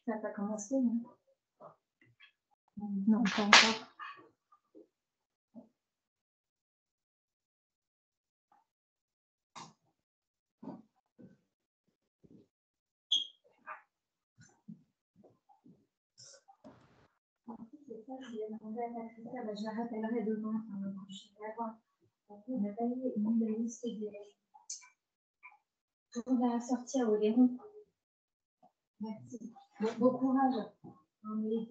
Ça n'a pas commencé, non? Non, pas encore. C'est ça, je vais demander à Patricia, je la rappellerai demain, quand je vais la voir. On n'a pas mis la liste des... On va sortir au Léron. Merci. Bon courage. Mais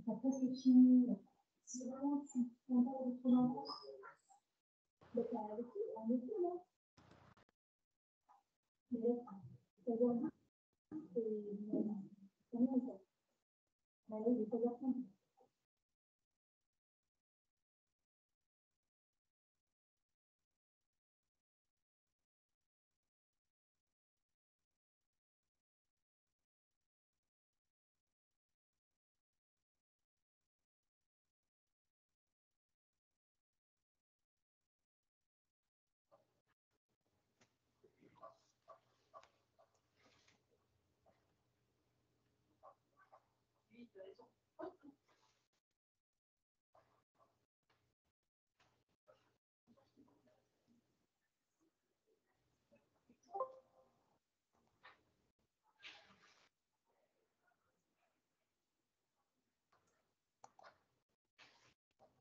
ça peut se finir. Si vraiment tu ne prends pas de ton enfance, mais tu as avec eux, on est tout là. C'est-à-dire, comment ça? Allez, il faut dire ça.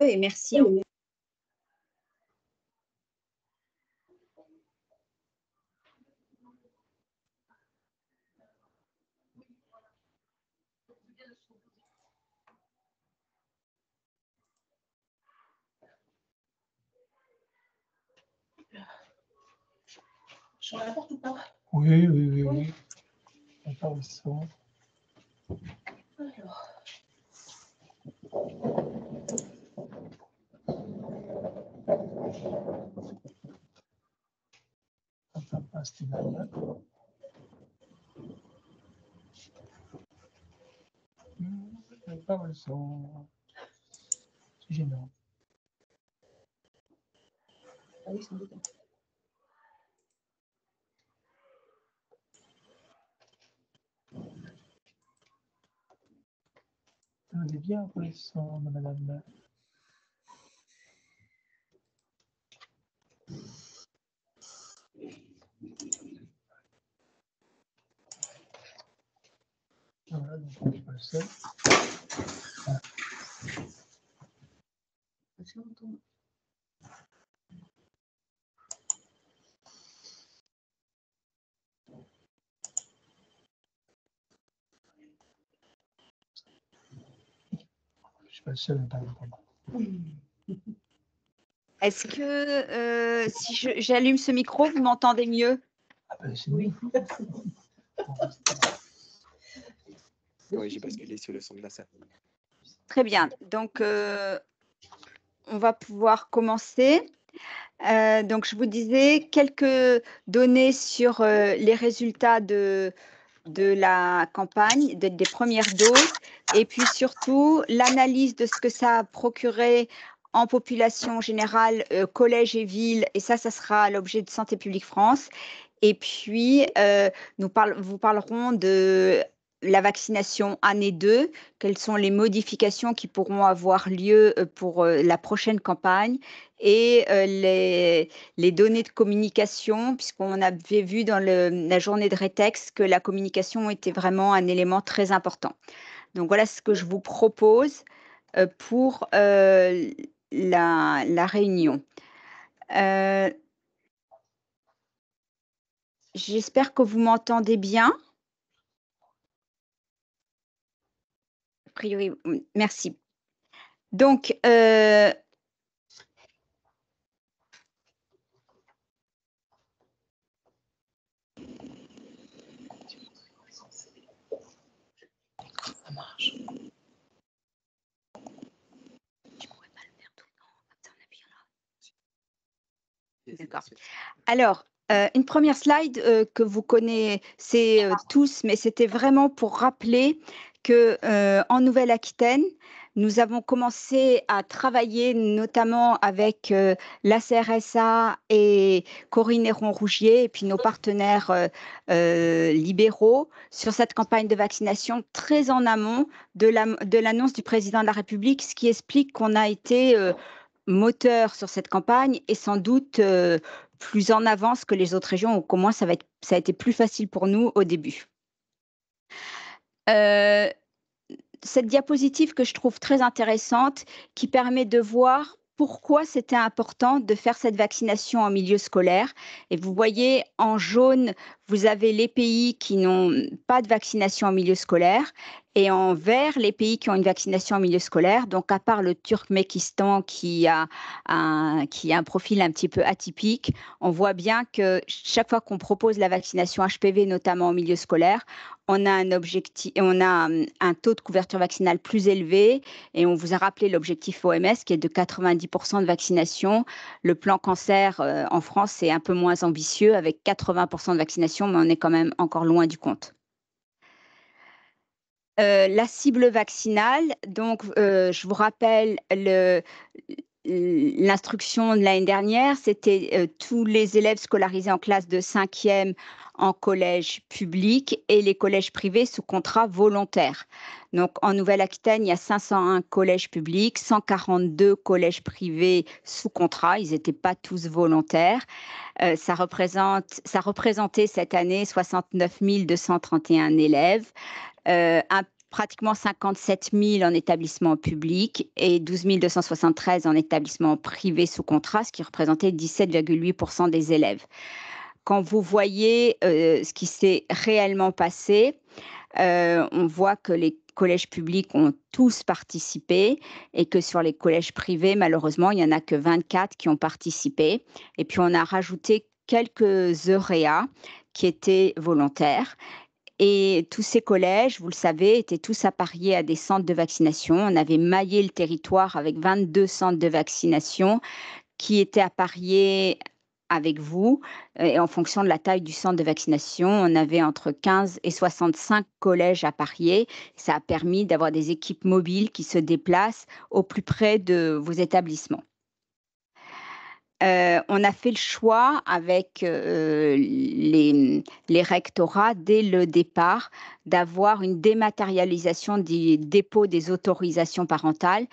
Oui, merci. Je rapporte ou pas? Oui. Attends, ils sont. Alors. Ça passe, tu vas là. Pas le son. C'est gênant. Ah oui, sans doute. Elle est bien pour le son, madame. Voilà, donc je ne suis pas le seul. Voilà. Je ne suis pas le seul à parler pour moi. Est-ce que si j'allume ce micro, vous m'entendez mieux? Ah ben, c'est oui. Oui, j'ai basculé sur le son de la salle. Très bien. Donc, on va pouvoir commencer. Donc, je vous disais quelques données sur les résultats de la campagne, des premières doses, et puis surtout l'analyse de ce que ça a procuré en population générale, collège et ville, et ça sera l'objet de Santé publique France. Et puis, vous parlerons de la vaccination année 2, quelles sont les modifications qui pourront avoir lieu pour la prochaine campagne, et les données de communication, puisqu'on avait vu dans la journée de Rétex que la communication était vraiment un élément très important. Donc voilà ce que je vous propose pour la réunion. J'espère que vous m'entendez bien. A priori, merci. Donc, Ça marche. je pourrais pas le faire tout le temps, comme ça on appuie là. D'accord. Alors, une première slide que vous connaissez tous, mais c'était vraiment pour rappeler que en Nouvelle-Aquitaine, Nous avons commencé à travailler notamment avec la CRSA et Corinne Héron-Rougier et puis nos partenaires libéraux sur cette campagne de vaccination très en amont de l'annonce du président de la République, ce qui explique qu'on a été moteur sur cette campagne et sans doute plus en avance que les autres régions, ou au moins ça a été plus facile pour nous au début. Cette diapositive que je trouve très intéressante, qui permet de voir pourquoi c'était important de faire cette vaccination en milieu scolaire. Et vous voyez, en jaune, vous avez les pays qui n'ont pas de vaccination en milieu scolaire, et en vert, les pays qui ont une vaccination en milieu scolaire. Donc, à part le Turkménistan qui a un profil un petit peu atypique, on voit bien que chaque fois qu'on propose la vaccination HPV, notamment en milieu scolaire, on a un taux de couverture vaccinale plus élevé, et on vous a rappelé l'objectif OMS qui est de 90% de vaccination. Le plan cancer en France, c'est un peu moins ambitieux avec 80% de vaccination, mais on est quand même encore loin du compte. La cible vaccinale, donc je vous rappelle l'instruction de l'année dernière, c'était tous les élèves scolarisés en classe de 5e en collège public et les collèges privés sous contrat volontaire. Donc, en Nouvelle-Aquitaine, il y a 501 collèges publics, 142 collèges privés sous contrat. Ils n'étaient pas tous volontaires. Ça représentait cette année 69 231 élèves, pratiquement 57 000 en établissement public et 12 273 en établissement privé sous contrat, ce qui représentait 17,8% des élèves. Quand vous voyez ce qui s'est réellement passé, on voit que les collèges publics ont tous participé et que sur les collèges privés, malheureusement, il n'y en a que 24 qui ont participé. Et puis, on a rajouté quelques EREA qui étaient volontaires. Et tous ces collèges, vous le savez, étaient tous appariés à des centres de vaccination. On avait maillé le territoire avec 22 centres de vaccination qui étaient appariés avec vous. Et en fonction de la taille du centre de vaccination, on avait entre 15 et 65 collèges appariés. Ça a permis d'avoir des équipes mobiles qui se déplacent au plus près de vos établissements. On a fait le choix avec les rectorats dès le départ d'avoir une dématérialisation des dépôts des autorisations parentales.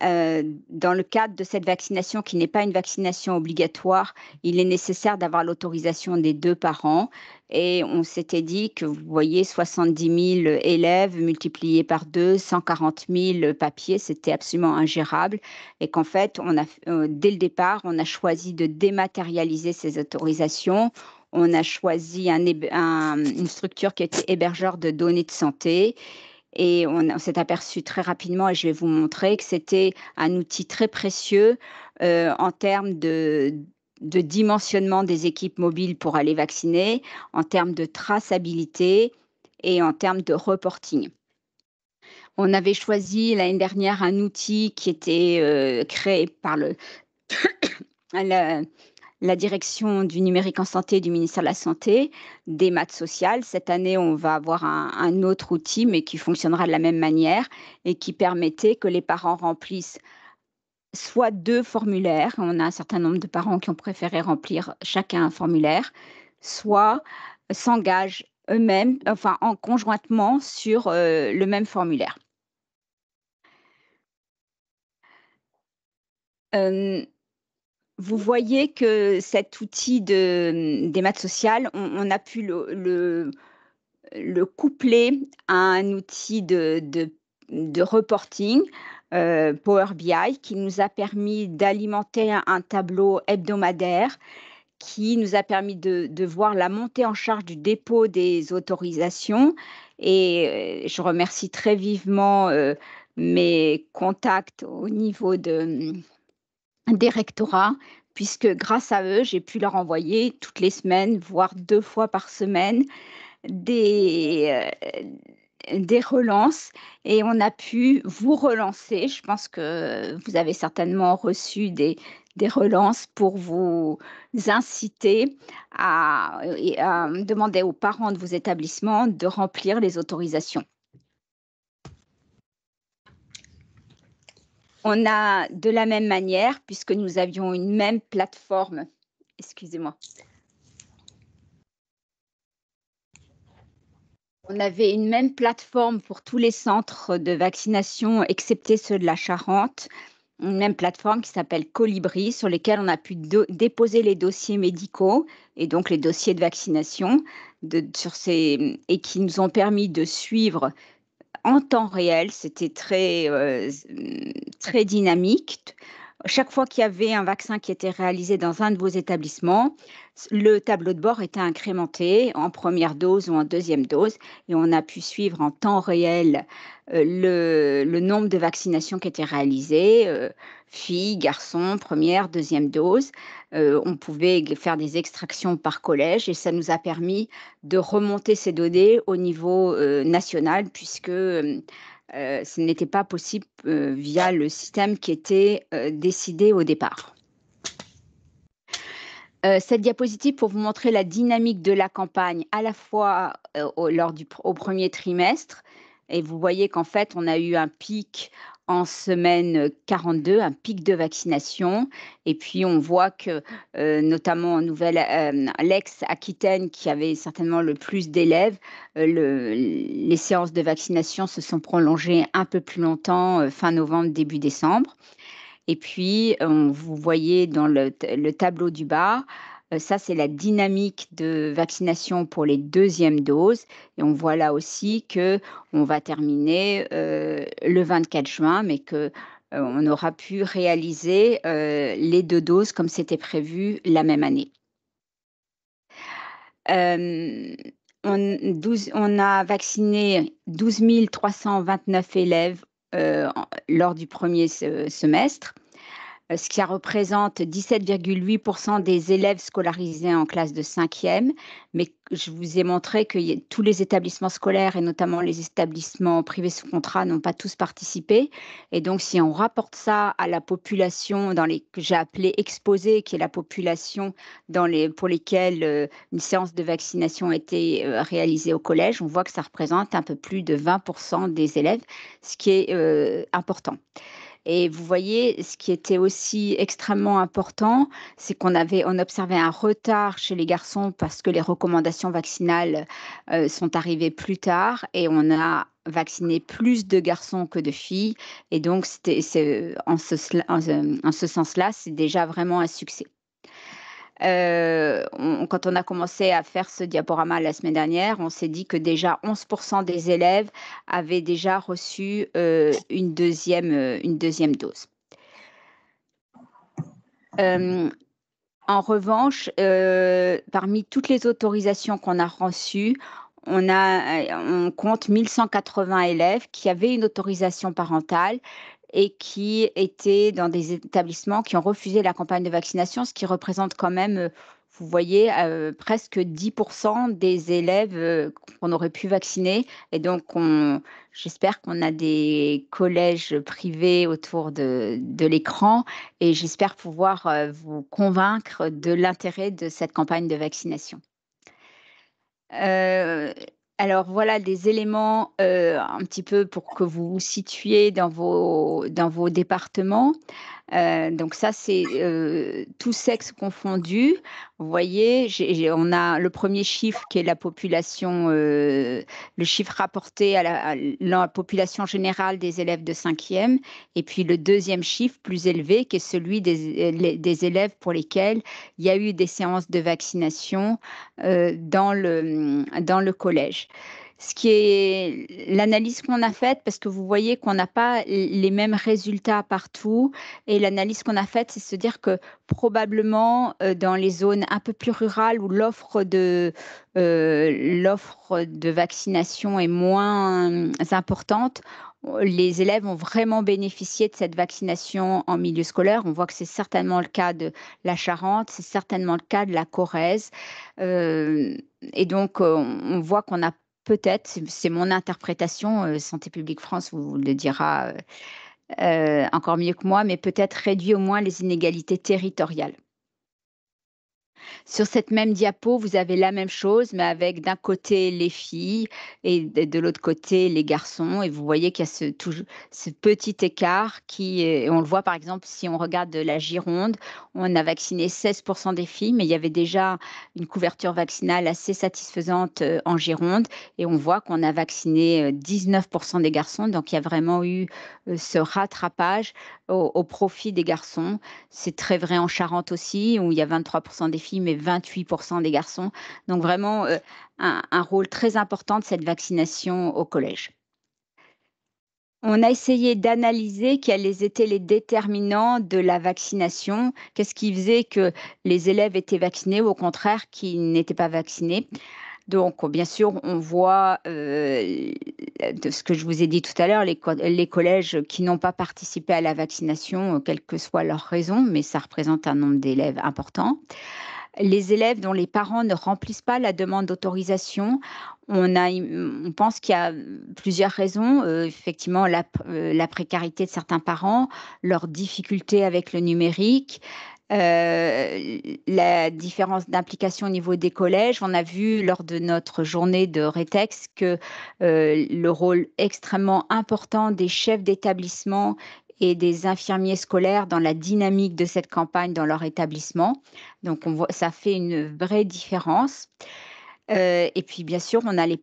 Dans le cadre de cette vaccination qui n'est pas une vaccination obligatoire, il est nécessaire d'avoir l'autorisation des 2 parents. Et on s'était dit que, vous voyez, 70 000 élèves multipliés par 2, 140 000 papiers, c'était absolument ingérable. Et qu'en fait, dès le départ, on a choisi de dématérialiser ces autorisations. On a choisi une structure qui était hébergeur de données de santé. Et on s'est aperçu très rapidement, et je vais vous montrer, que c'était un outil très précieux en termes de dimensionnement des équipes mobiles pour aller vacciner, en termes de traçabilité et en termes de reporting. On avait choisi l'année dernière un outil qui était créé par la direction du numérique en santé du ministère de la Santé, des maths sociales. Cette année, on va avoir un autre outil, mais qui fonctionnera de la même manière et qui permettait que les parents remplissent soit 2 formulaires. On a un certain nombre de parents qui ont préféré remplir chacun un formulaire, soit s'engagent eux-mêmes, enfin conjointement sur le même formulaire. Vous voyez que cet outil des maths sociales, on a pu le coupler à un outil de reporting, Power BI, qui nous a permis d'alimenter un tableau hebdomadaire, qui nous a permis de voir la montée en charge du dépôt des autorisations. Et je remercie très vivement mes contacts au niveau des rectorats, puisque grâce à eux, j'ai pu leur envoyer toutes les semaines, voire 2 fois par semaine, des relances, et on a pu vous relancer. Je pense que vous avez certainement reçu des relances pour vous inciter à demander aux parents de vos établissements de remplir les autorisations. On a de la même manière, puisque nous avions une même plateforme, excusez-moi. On avait une même plateforme pour tous les centres de vaccination, excepté ceux de la Charente, une même plateforme qui s'appelle Colibri, sur lesquels on a pu déposer les dossiers médicaux et donc les dossiers de vaccination et qui nous ont permis de suivre en temps réel. C'était très dynamique. Chaque fois qu'il y avait un vaccin qui était réalisé dans un de vos établissements, le tableau de bord était incrémenté en première dose ou en deuxième dose et on a pu suivre en temps réel le nombre de vaccinations qui étaient réalisées, filles, garçons, première, deuxième dose. On pouvait faire des extractions par collège et ça nous a permis de remonter ces données au niveau national puisque ce n'était pas possible via le système qui était décidé au départ. Cette diapositive pour vous montrer la dynamique de la campagne à la fois au premier trimestre, et vous voyez qu'en fait on a eu un pic en semaine 42, un pic de vaccination, et puis on voit que notamment en l'ex-Aquitaine qui avait certainement le plus d'élèves, les séances de vaccination se sont prolongées un peu plus longtemps, fin novembre, début décembre. Et puis, vous voyez dans le tableau du bas, ça, c'est la dynamique de vaccination pour les deuxièmes doses. Et on voit là aussi qu'on va terminer le 24 juin, mais qu'on aura pu réaliser les 2 doses comme c'était prévu la même année. On a vacciné 12 329 élèves lors du premier semestre, ce qui représente 17,8% des élèves scolarisés en classe de 5e. Mais je vous ai montré que tous les établissements scolaires et notamment les établissements privés sous contrat n'ont pas tous participé. Et donc, si on rapporte ça à la population que j'ai appelée exposée, qui est la population pour lesquelles une séance de vaccination a été réalisée au collège, on voit que ça représente un peu plus de 20% des élèves, ce qui est important. Et vous voyez, ce qui était aussi extrêmement important, c'est qu'on observait un retard chez les garçons parce que les recommandations vaccinales sont arrivées plus tard et on a vacciné plus de garçons que de filles. Et donc, en ce sens-là, c'est déjà vraiment un succès. Quand on a commencé à faire ce diaporama la semaine dernière, on s'est dit que déjà 11% des élèves avaient déjà reçu une deuxième dose. En revanche, parmi toutes les autorisations qu'on a reçues, on compte 1180 élèves qui avaient une autorisation parentale et qui étaient dans des établissements qui ont refusé la campagne de vaccination, ce qui représente quand même, vous voyez, presque 10% des élèves qu'on aurait pu vacciner. Et donc, j'espère qu'on a des collèges privés autour de l'écran et j'espère pouvoir vous convaincre de l'intérêt de cette campagne de vaccination. Alors voilà des éléments un petit peu pour que vous vous situiez dans vos départements. Donc ça, c'est tous sexes confondus. Vous voyez, on a le premier chiffre qui est la population, le chiffre rapporté à la population générale des élèves de 5e, et puis le deuxième chiffre plus élevé qui est celui des élèves pour lesquels il y a eu des séances de vaccination dans le collège. Ce qui est l'analyse qu'on a faite, parce que vous voyez qu'on n'a pas les mêmes résultats partout, et l'analyse qu'on a faite, c'est se dire que probablement dans les zones un peu plus rurales où l'offre de vaccination est moins importante, les élèves ont vraiment bénéficié de cette vaccination en milieu scolaire. On voit que c'est certainement le cas de la Charente, c'est certainement le cas de la Corrèze. Et donc, on voit qu'on a peut-être, c'est mon interprétation, Santé publique France vous le dira encore mieux que moi, mais peut-être réduit au moins les inégalités territoriales. Sur cette même diapo, vous avez la même chose, mais avec d'un côté les filles et de l'autre côté les garçons. Et vous voyez qu'il y a ce petit écart on le voit par exemple si on regarde la Gironde, on a vacciné 16% des filles, mais il y avait déjà une couverture vaccinale assez satisfaisante en Gironde. Et on voit qu'on a vacciné 19% des garçons. Donc il y a vraiment eu ce rattrapage au profit des garçons. C'est très vrai en Charente aussi, où il y a 23% des filles, mais 28% des garçons. Donc vraiment un rôle très important de cette vaccination au collège. On a essayé d'analyser quels étaient les déterminants de la vaccination. Qu'est-ce qui faisait que les élèves étaient vaccinés ou au contraire qu'ils n'étaient pas vaccinés. Donc, bien sûr, on voit de ce que je vous ai dit tout à l'heure, les collèges qui n'ont pas participé à la vaccination, quelle que soit leur raison, mais ça représente un nombre d'élèves important. Les élèves dont les parents ne remplissent pas la demande d'autorisation, on pense qu'il y a plusieurs raisons. Effectivement, la précarité de certains parents, leur difficulté avec le numérique, la différence d'implication au niveau des collèges. On a vu lors de notre journée de Rétex que le rôle extrêmement important des chefs d'établissement et des infirmiers scolaires dans la dynamique de cette campagne dans leur établissement. Donc, ça fait une vraie différence. Et puis, bien sûr, on a les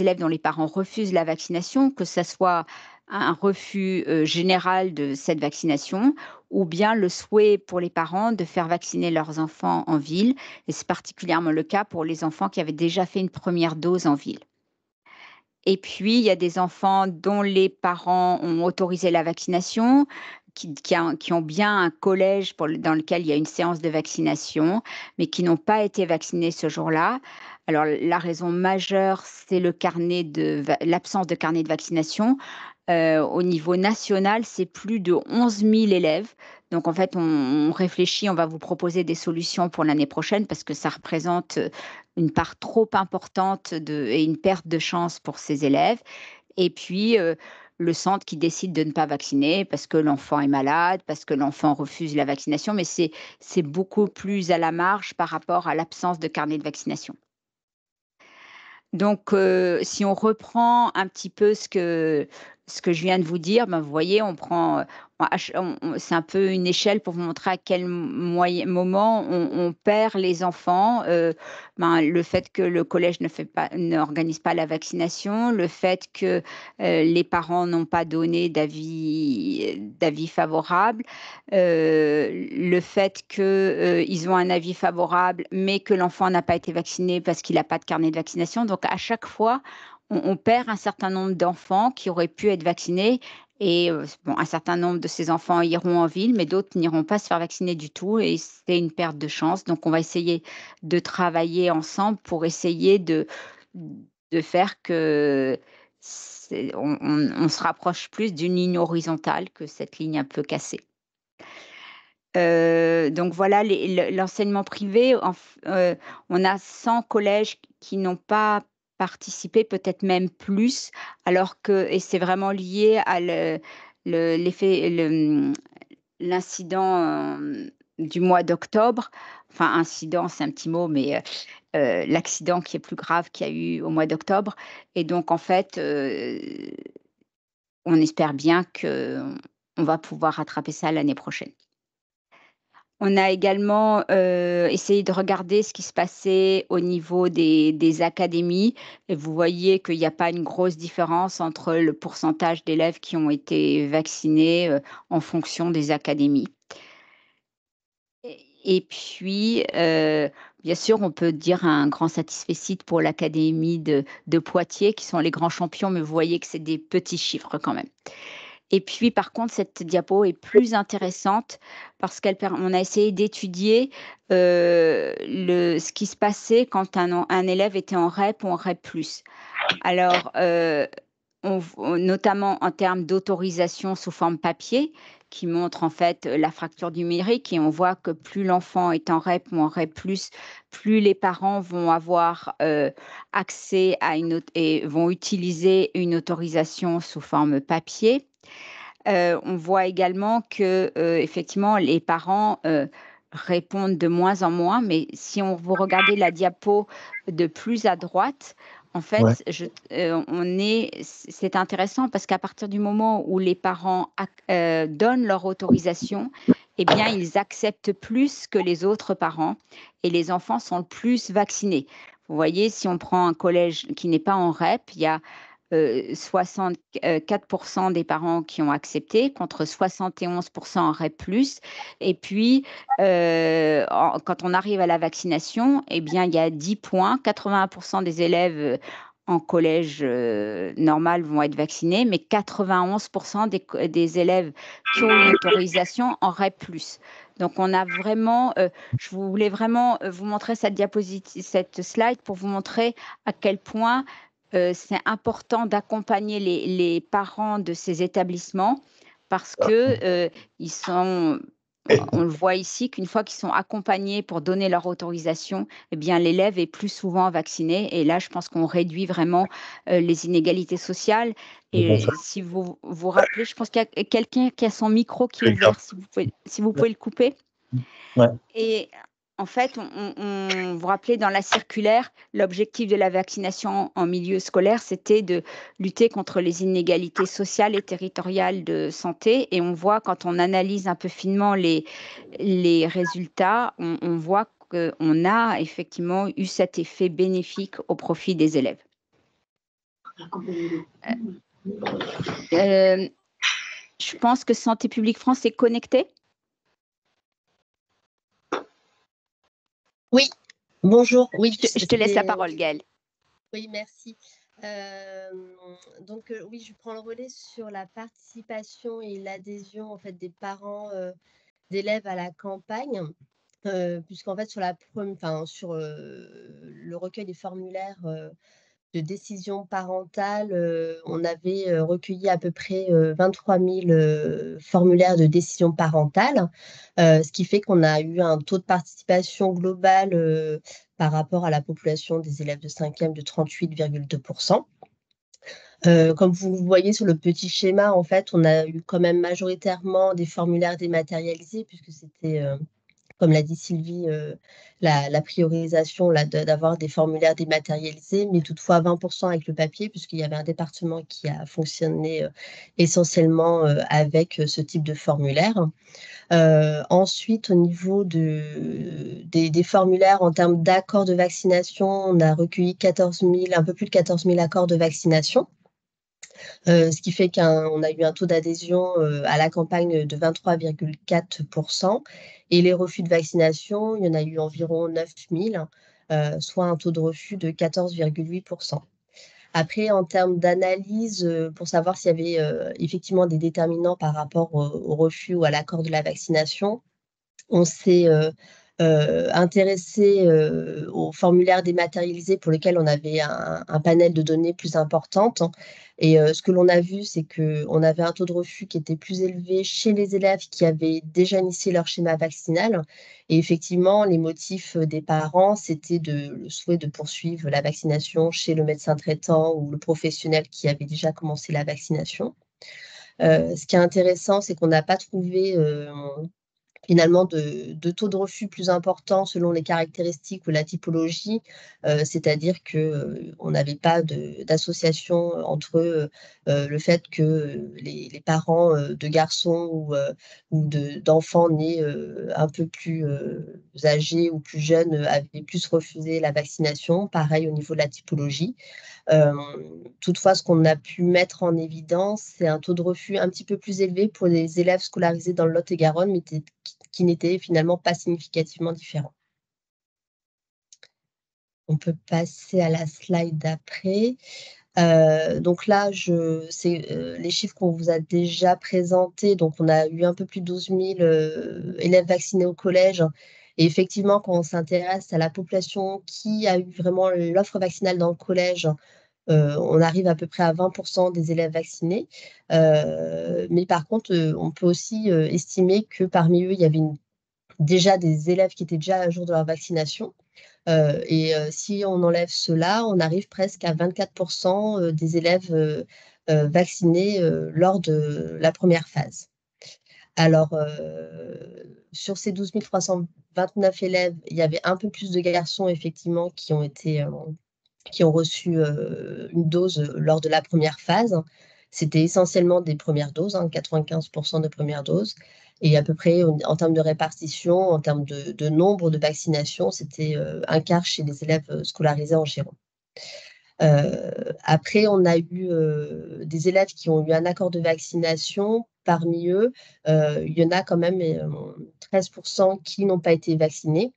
élèves dont les parents refusent la vaccination, que ce soit un refus général de cette vaccination ou bien le souhait pour les parents de faire vacciner leurs enfants en ville. Et c'est particulièrement le cas pour les enfants qui avaient déjà fait une première dose en ville. Et puis, il y a des enfants dont les parents ont autorisé la vaccination, qui ont bien un collège dans lequel il y a une séance de vaccination, mais qui n'ont pas été vaccinés ce jour-là. Alors, la raison majeure, c'est l'absence de carnet de vaccination. Au niveau national, c'est plus de 11 000 élèves. Donc, en fait, on réfléchit, on va vous proposer des solutions pour l'année prochaine parce que ça représente une part trop importante et une perte de chance pour ces élèves. Et puis, le centre qui décide de ne pas vacciner parce que l'enfant est malade, parce que l'enfant refuse la vaccination, mais c'est beaucoup plus à la marge par rapport à l'absence de carnet de vaccination. Donc, si on reprend un petit peu ce que je viens de vous dire, vous voyez, c'est un peu une échelle pour vous montrer à quel moment on perd les enfants. Le fait que le collège n'organise pas la vaccination, le fait que les parents n'ont pas donné d'avis favorable, le fait qu'ils ont un avis favorable, mais que l'enfant n'a pas été vacciné parce qu'il n'a pas de carnet de vaccination. Donc, à chaque fois, on perd un certain nombre d'enfants qui auraient pu être vaccinés. Et un certain nombre de ces enfants iront en ville, mais d'autres n'iront pas se faire vacciner du tout. Et c'est une perte de chance. Donc, on va essayer de travailler ensemble pour essayer de faire que on se rapproche plus d'une ligne horizontale que cette ligne un peu cassée. Donc voilà, l'enseignement privé, on a 100 collèges qui n'ont pas participé, peut-être même plus, et c'est vraiment lié à l'incident du mois d'octobre. Enfin, incident, c'est un petit mot, mais l'accident qui est plus grave qu'il y a eu au mois d'octobre. Et donc, en fait, on espère bien qu'on va pouvoir rattraper ça l'année prochaine. On a également essayé de regarder ce qui se passait au niveau des académies et vous voyez qu'il n'y a pas une grosse différence entre le pourcentage d'élèves qui ont été vaccinés en fonction des académies. Et puis, bien sûr, on peut dire un grand satisfecit pour l'académie de Poitiers, qui sont les grands champions, mais vous voyez que c'est des petits chiffres quand même. Et puis, par contre, cette diapo est plus intéressante parce qu'on a essayé d'étudier ce qui se passait quand un élève était en REP ou en REP+. Alors, notamment en termes d'autorisation sous forme papier, qui montre en fait la fracture numérique, et on voit que plus l'enfant est en REP ou en REP+, plus les parents vont avoir accès et vont utiliser une autorisation sous forme papier. On voit également que effectivement les parents répondent de moins en moins, mais si vous regardez la diapo de plus à droite, en fait, c'est intéressant parce qu'à partir du moment où les parents donnent leur autorisation, eh bien, ils acceptent plus que les autres parents et les enfants sont le plus vaccinés. Vous voyez, si on prend un collège qui n'est pas en REP, il y a 64% des parents qui ont accepté contre 71% en REP+. Et puis, quand on arrive à la vaccination, eh bien, il y a 10 points. 81% des élèves en collège normal vont être vaccinés, mais 91% des élèves qui ont une autorisation en REP+. Donc, on a vraiment, je voulais vraiment vous montrer cette diapositive, cette slide pour vous montrer à quel point c'est important d'accompagner les parents de ces établissements parce que ils sont, on le voit ici, qu'une fois qu'ils sont accompagnés pour donner leur autorisation, eh bien, l'élève est plus souvent vacciné. Et là, je pense qu'on réduit vraiment les inégalités sociales. Et si vous vous rappelez, je pense qu'il y a quelqu'un qui a son micro qui est ouvert, si vous pouvez le couper. Ouais. Et en fait, vous vous rappelez, dans la circulaire, l'objectif de la vaccination en milieu scolaire, c'était de lutter contre les inégalités sociales et territoriales de santé. Et on voit, quand on analyse un peu finement les résultats, on voit qu'on a effectivement eu cet effet bénéfique au profit des élèves. Je pense que Santé publique France est connectée. Oui, bonjour. Oui, je te laisse la parole, Gaëlle. Oui, merci. Donc, oui, je prends le relais sur la participation et l'adhésion en fait, des parents d'élèves à la campagne, puisqu'en fait, sur le recueil des formulaires de décision parentale, on avait recueilli à peu près 23 000 formulaires de décision parentale, ce qui fait qu'on a eu un taux de participation global par rapport à la population des élèves de 5e de 38,2%. Comme vous le voyez sur le petit schéma, en fait, on a eu quand même majoritairement des formulaires dématérialisés, puisque c'était comme l'a dit Sylvie, la priorisation d'avoir des formulaires dématérialisés, mais toutefois 20% avec le papier, puisqu'il y avait un département qui a fonctionné essentiellement avec ce type de formulaire. Ensuite, au niveau des formulaires en termes d'accords de vaccination, on a recueilli un peu plus de 14 000 accords de vaccination. Ce qui fait qu'on a eu un taux d'adhésion à la campagne de 23,4%. Et les refus de vaccination, il y en a eu environ 9 000, soit un taux de refus de 14,8%. Après, en termes d'analyse, pour savoir s'il y avait effectivement des déterminants par rapport au refus ou à l'accord de la vaccination, on s'est intéressé aux formulaires dématérialisés pour lesquels on avait un panel de données plus importante. Et ce que l'on a vu, c'est qu'on avait un taux de refus qui était plus élevé chez les élèves qui avaient déjà initié leur schéma vaccinal. Et effectivement, les motifs des parents, c'était le souhait de poursuivre la vaccination chez le médecin traitant ou le professionnel qui avait déjà commencé la vaccination. Ce qui est intéressant, c'est qu'on n'a pas trouvé finalement de taux de refus plus importants selon les caractéristiques ou la typologie, c'est-à-dire qu'on n'avait pas d'association entre le fait que les parents de garçons ou d'enfants nés un peu plus âgés ou plus jeunes avaient plus refusé la vaccination, pareil au niveau de la typologie. Toutefois, ce qu'on a pu mettre en évidence, c'est un taux de refus un petit peu plus élevé pour les élèves scolarisés dans le Lot-et-Garonne, mais qui n'était finalement pas significativement différent. On peut passer à la slide d'après. Donc là, c'est les chiffres qu'on vous a déjà présentés. Donc, on a eu un peu plus de 12 000 élèves vaccinés au collège. Et effectivement, quand on s'intéresse à la population qui a eu vraiment l'offre vaccinale dans le collège, on arrive à peu près à 20% des élèves vaccinés. Mais par contre, on peut aussi estimer que parmi eux, il y avait déjà des élèves qui étaient déjà à jour de leur vaccination. Si on enlève cela, on arrive presque à 24% des élèves vaccinés lors de la première phase. Alors, sur ces 12 329 élèves, il y avait un peu plus de garçons, effectivement, qui ont reçu une dose lors de la première phase. C'était essentiellement des premières doses, 95% de premières doses. Et à peu près, en termes de répartition, en termes de nombre de vaccinations, c'était un quart chez les élèves scolarisés en Gironde. Après, on a eu des élèves qui ont eu un accord de vaccination. Parmi eux, il y en a quand même 13% qui n'ont pas été vaccinés.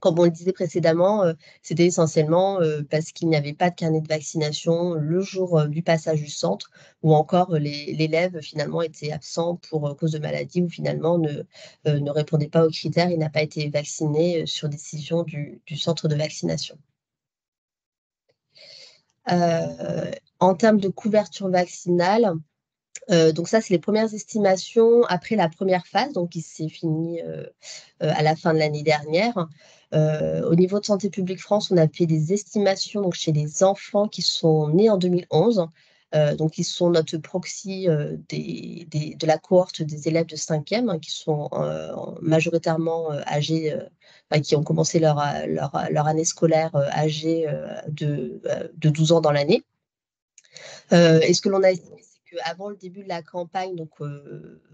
Comme on le disait précédemment, c'était essentiellement parce qu'il n'y avait pas de carnet de vaccination le jour du passage du centre, ou encore l'élève finalement était absent pour cause de maladie, ou finalement ne répondait pas aux critères et n'a pas été vacciné sur décision du centre de vaccination. En termes de couverture vaccinale, donc ça, c'est les premières estimations après la première phase, donc qui s'est finie à la fin de l'année dernière. Au niveau de Santé publique France, on a fait des estimations donc, chez les enfants qui sont nés en 2011, donc ils sont notre proxy de la cohorte des élèves de 5e, qui sont majoritairement âgés, qui ont commencé leur année scolaire âgés de 12 ans dans l'année. Et ce que l'on a estimé, c'est qu'avant le début de la campagne, donc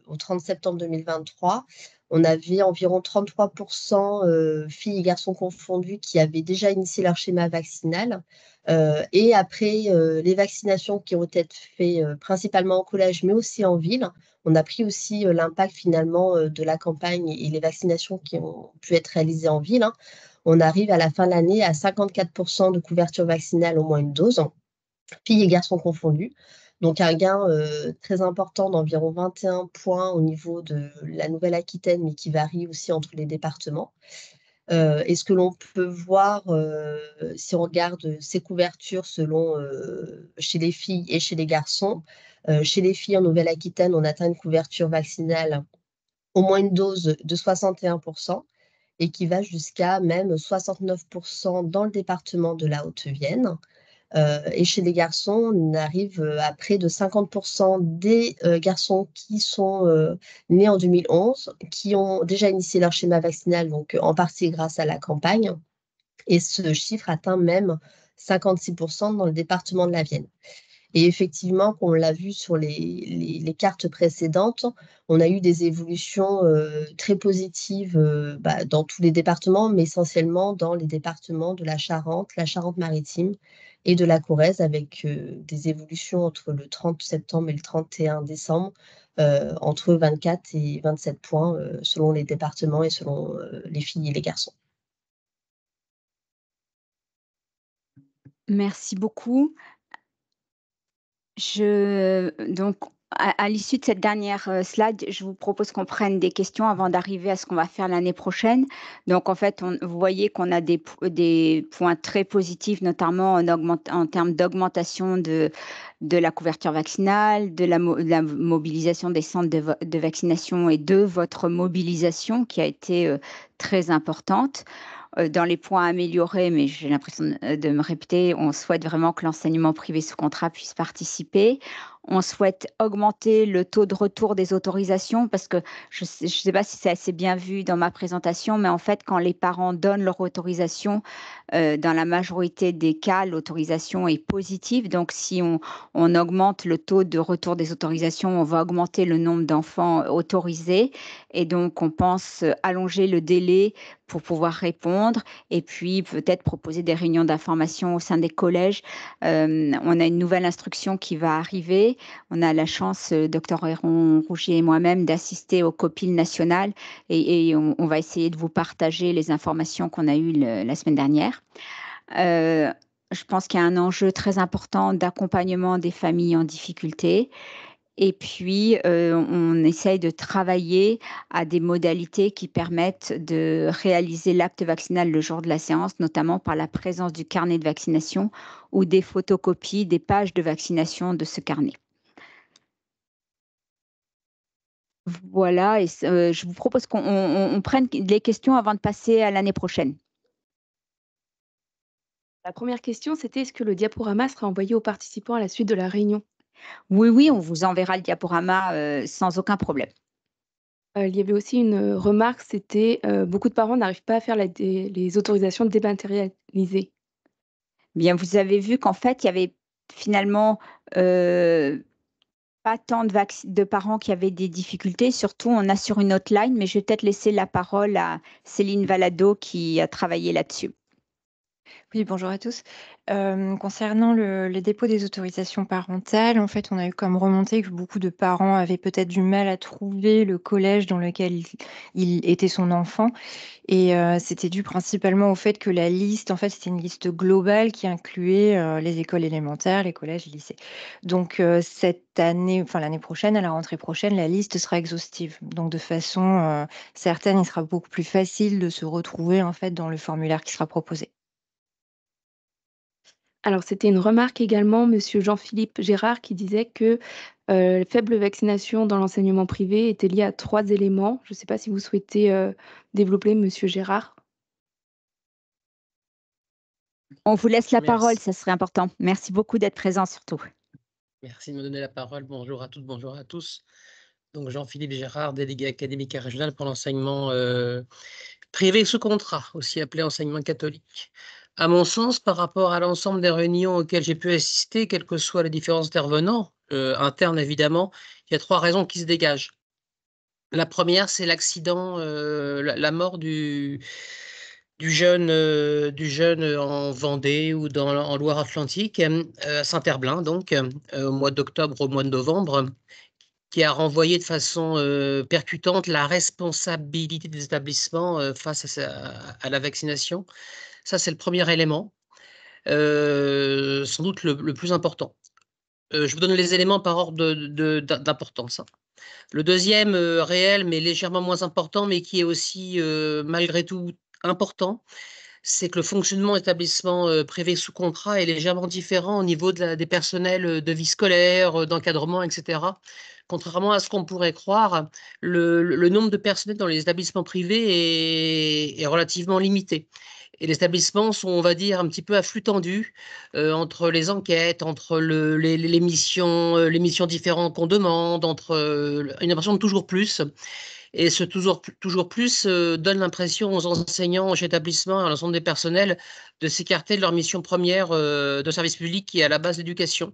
au 30 septembre 2023, on avait environ 33% filles et garçons confondus qui avaient déjà initié leur schéma vaccinal. Et après les vaccinations qui ont été faites principalement au collège, mais aussi en ville, on a pris aussi l'impact finalement de la campagne et les vaccinations qui ont pu être réalisées en ville. On arrive à la fin de l'année à 54% de couverture vaccinale au moins une dose, filles et garçons confondus. Donc un gain très important d'environ 21 points au niveau de la Nouvelle-Aquitaine, mais qui varie aussi entre les départements. Et ce que l'on peut voir, si on regarde ces couvertures selon chez les filles et chez les garçons, chez les filles en Nouvelle-Aquitaine, on atteint une couverture vaccinale au moins une dose de 61%, et qui va jusqu'à même 69% dans le département de la Haute-Vienne. Et chez les garçons, on arrive à près de 50% des garçons qui sont nés en 2011, qui ont déjà initié leur schéma vaccinal, donc en partie grâce à la campagne. Et ce chiffre atteint même 56% dans le département de la Vienne. Et effectivement, comme on l'a vu sur les cartes précédentes, on a eu des évolutions très positives dans tous les départements, mais essentiellement dans les départements de la Charente-Maritime et de la Corrèze, avec des évolutions entre le 30 septembre et le 31 décembre, entre 24 et 27 points selon les départements et selon les filles et les garçons. Merci beaucoup. Donc, à l'issue de cette dernière slide, je vous propose qu'on prenne des questions avant d'arriver à ce qu'on va faire l'année prochaine. Donc, en fait, vous voyez qu'on a des points très positifs, notamment en termes d'augmentation de la couverture vaccinale, de la mobilisation des centres de vaccination et de votre mobilisation qui a été très importante. Dans les points améliorés, mais j'ai l'impression de me répéter, on souhaite vraiment que l'enseignement privé sous contrat puisse participer. On souhaite augmenter le taux de retour des autorisations parce que je ne sais pas si c'est assez bien vu dans ma présentation, mais en fait, quand les parents donnent leur autorisation, dans la majorité des cas, l'autorisation est positive. Donc, si on augmente le taux de retour des autorisations, on va augmenter le nombre d'enfants autorisés. Et donc, on pense allonger le délai pour pouvoir répondre et puis peut-être proposer des réunions d'information au sein des collèges. On a une nouvelle instruction qui va arriver. On a la chance, Dr Héron-Rougier et moi-même, d'assister au COPIL national et on va essayer de vous partager les informations qu'on a eues la semaine dernière. Je pense qu'il y a un enjeu très important d'accompagnement des familles en difficulté. Et puis, on essaye de travailler à des modalités qui permettent de réaliser l'acte vaccinal le jour de la séance, notamment par la présence du carnet de vaccination ou des photocopies des pages de vaccination de ce carnet. Voilà, et je vous propose qu'on prenne les questions avant de passer à l'année prochaine. La première question, c'était est-ce que le diaporama sera envoyé aux participants à la suite de la réunion? Oui, on vous enverra le diaporama sans aucun problème. Il y avait aussi une remarque, c'était beaucoup de parents n'arrivent pas à faire les autorisations dématérialisées. Bien, vous avez vu qu'en fait, il y avait finalement, heu, pas tant de parents qui avaient des difficultés. Surtout, on a sur une hotline, mais je vais peut-être laisser la parole à Céline Valado qui a travaillé là-dessus. Oui, bonjour à tous. Concernant le dépôt des autorisations parentales, en fait, on a eu comme remontée que beaucoup de parents avaient peut-être du mal à trouver le collège dans lequel il était son enfant et c'était dû principalement au fait que la liste, en fait, c'était une liste globale qui incluait, les écoles élémentaires, les collèges et lycées. Donc cette année, enfin l'année prochaine, à la rentrée prochaine, la liste sera exhaustive. Donc de façon, certaine, il sera beaucoup plus facile de se retrouver, en fait, dans le formulaire qui sera proposé. Alors c'était une remarque également, monsieur Jean-Philippe Gérard qui disait que, la faible vaccination dans l'enseignement privé était liée à 3 éléments. Je ne sais pas si vous souhaitez, développer monsieur Gérard? On vous laisse la parole, Merci. ça serait important. Merci beaucoup d'être présent surtout. Merci de me donner la parole. Bonjour à toutes, bonjour à tous. Donc Jean-Philippe Gérard, délégué académique et régional pour l'enseignement privé sous contrat, aussi appelé enseignement catholique. À mon sens, par rapport à l'ensemble des réunions auxquelles j'ai pu assister, quels que soient les différents intervenants, internes évidemment, il y a 3 raisons qui se dégagent. La première, c'est l'accident, la mort du jeune en Vendée ou en Loire-Atlantique, à Saint-Herblain donc, au mois d'octobre, au mois de novembre, qui a renvoyé de façon, percutante la responsabilité des établissements, face à la vaccination. Ça, c'est le premier élément, sans doute le plus important. Je vous donne les éléments par ordre d'importance, hein. Le deuxième, réel, mais légèrement moins important, mais qui est aussi, malgré tout important, c'est que le fonctionnement d'établissements, privés sous contrat est légèrement différent au niveau des personnels, de vie scolaire, d'encadrement et cetera. Contrairement à ce qu'on pourrait croire, le nombre de personnels dans les établissements privés est relativement limité et les établissements sont, on va dire, un petit peu à flux tendu, entre les enquêtes, entre les missions différentes qu'on demande, entre, une impression de toujours plus. Et ce toujours plus, donne l'impression aux enseignants, aux chefs d'établissement, à l'ensemble des personnels de s'écarter de leur mission première, de service public qui est à la base l'éducation.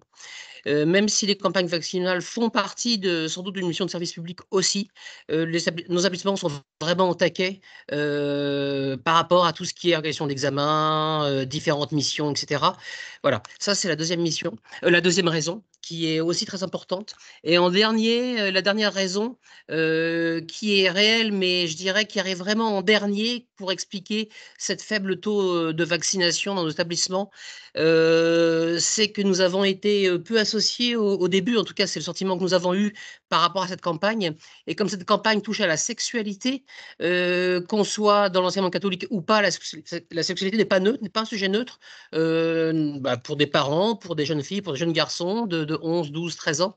Même si les campagnes vaccinales font partie sans doute d'une mission de service public aussi, nos établissements sont vraiment au taquet, par rapport à tout ce qui est organisation d'examens, différentes missions et cetera. Voilà, ça c'est la deuxième raison qui est aussi très importante et en dernier, la dernière raison, qui est réelle, mais je dirais qui arrive vraiment en dernier pour expliquer cette faible taux, de vaccination dans nos établissements, c'est que nous avons été, peu associés au début, en tout cas, c'est le sentiment que nous avons eu par rapport à cette campagne et comme cette campagne touche à la sexualité, qu'on soit dans l'enseignement catholique ou pas, la sexualité n'est pas neutre, n'est pas un sujet neutre, pour des parents, pour des jeunes filles, pour des jeunes garçons de 11, 12, 13 ans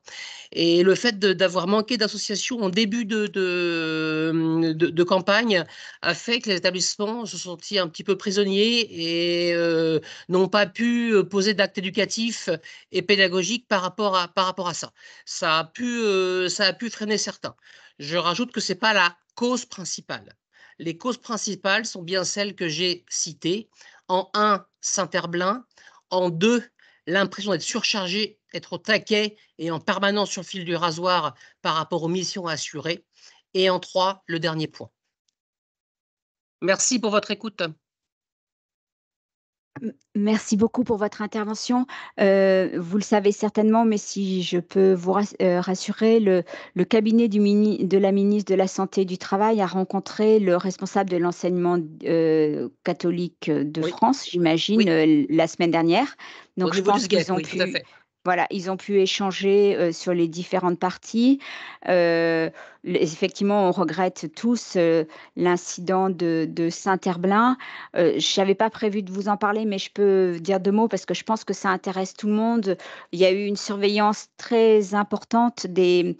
et le fait d'avoir manqué d'associations en début de campagne a fait que les établissements se sont sentis un petit peu prisonniers et n'ont pas pu poser d'actes éducatifs et pédagogiques par rapport à ça. Ça a pu freiner certains. Je rajoute que ce n'est pas la cause principale. Les causes principales sont bien celles que j'ai citées. En 1, Saint-Herblain. En 2, l'impression d'être surchargé, être au taquet et en permanence sur le fil du rasoir par rapport aux missions assurées. Et en 3, le dernier point. Merci pour votre écoute. Merci beaucoup pour votre intervention. Vous le savez certainement, mais si je peux vous rassurer, le cabinet de la ministre de la Santé et du Travail a rencontré le responsable de l'enseignement, catholique, de Oui, France, j'imagine, oui. la semaine dernière. Au Donc je niveau du pense qu'ils SGEF, ont oui, tout à pu fait. voilà, ils ont pu échanger, sur les différentes parties. Effectivement, on regrette tous, l'incident de Saint-Herblain. Je n'avais pas prévu de vous en parler, mais je peux dire 2 mots parce que je pense que ça intéresse tout le monde. Il y a eu une surveillance très importante des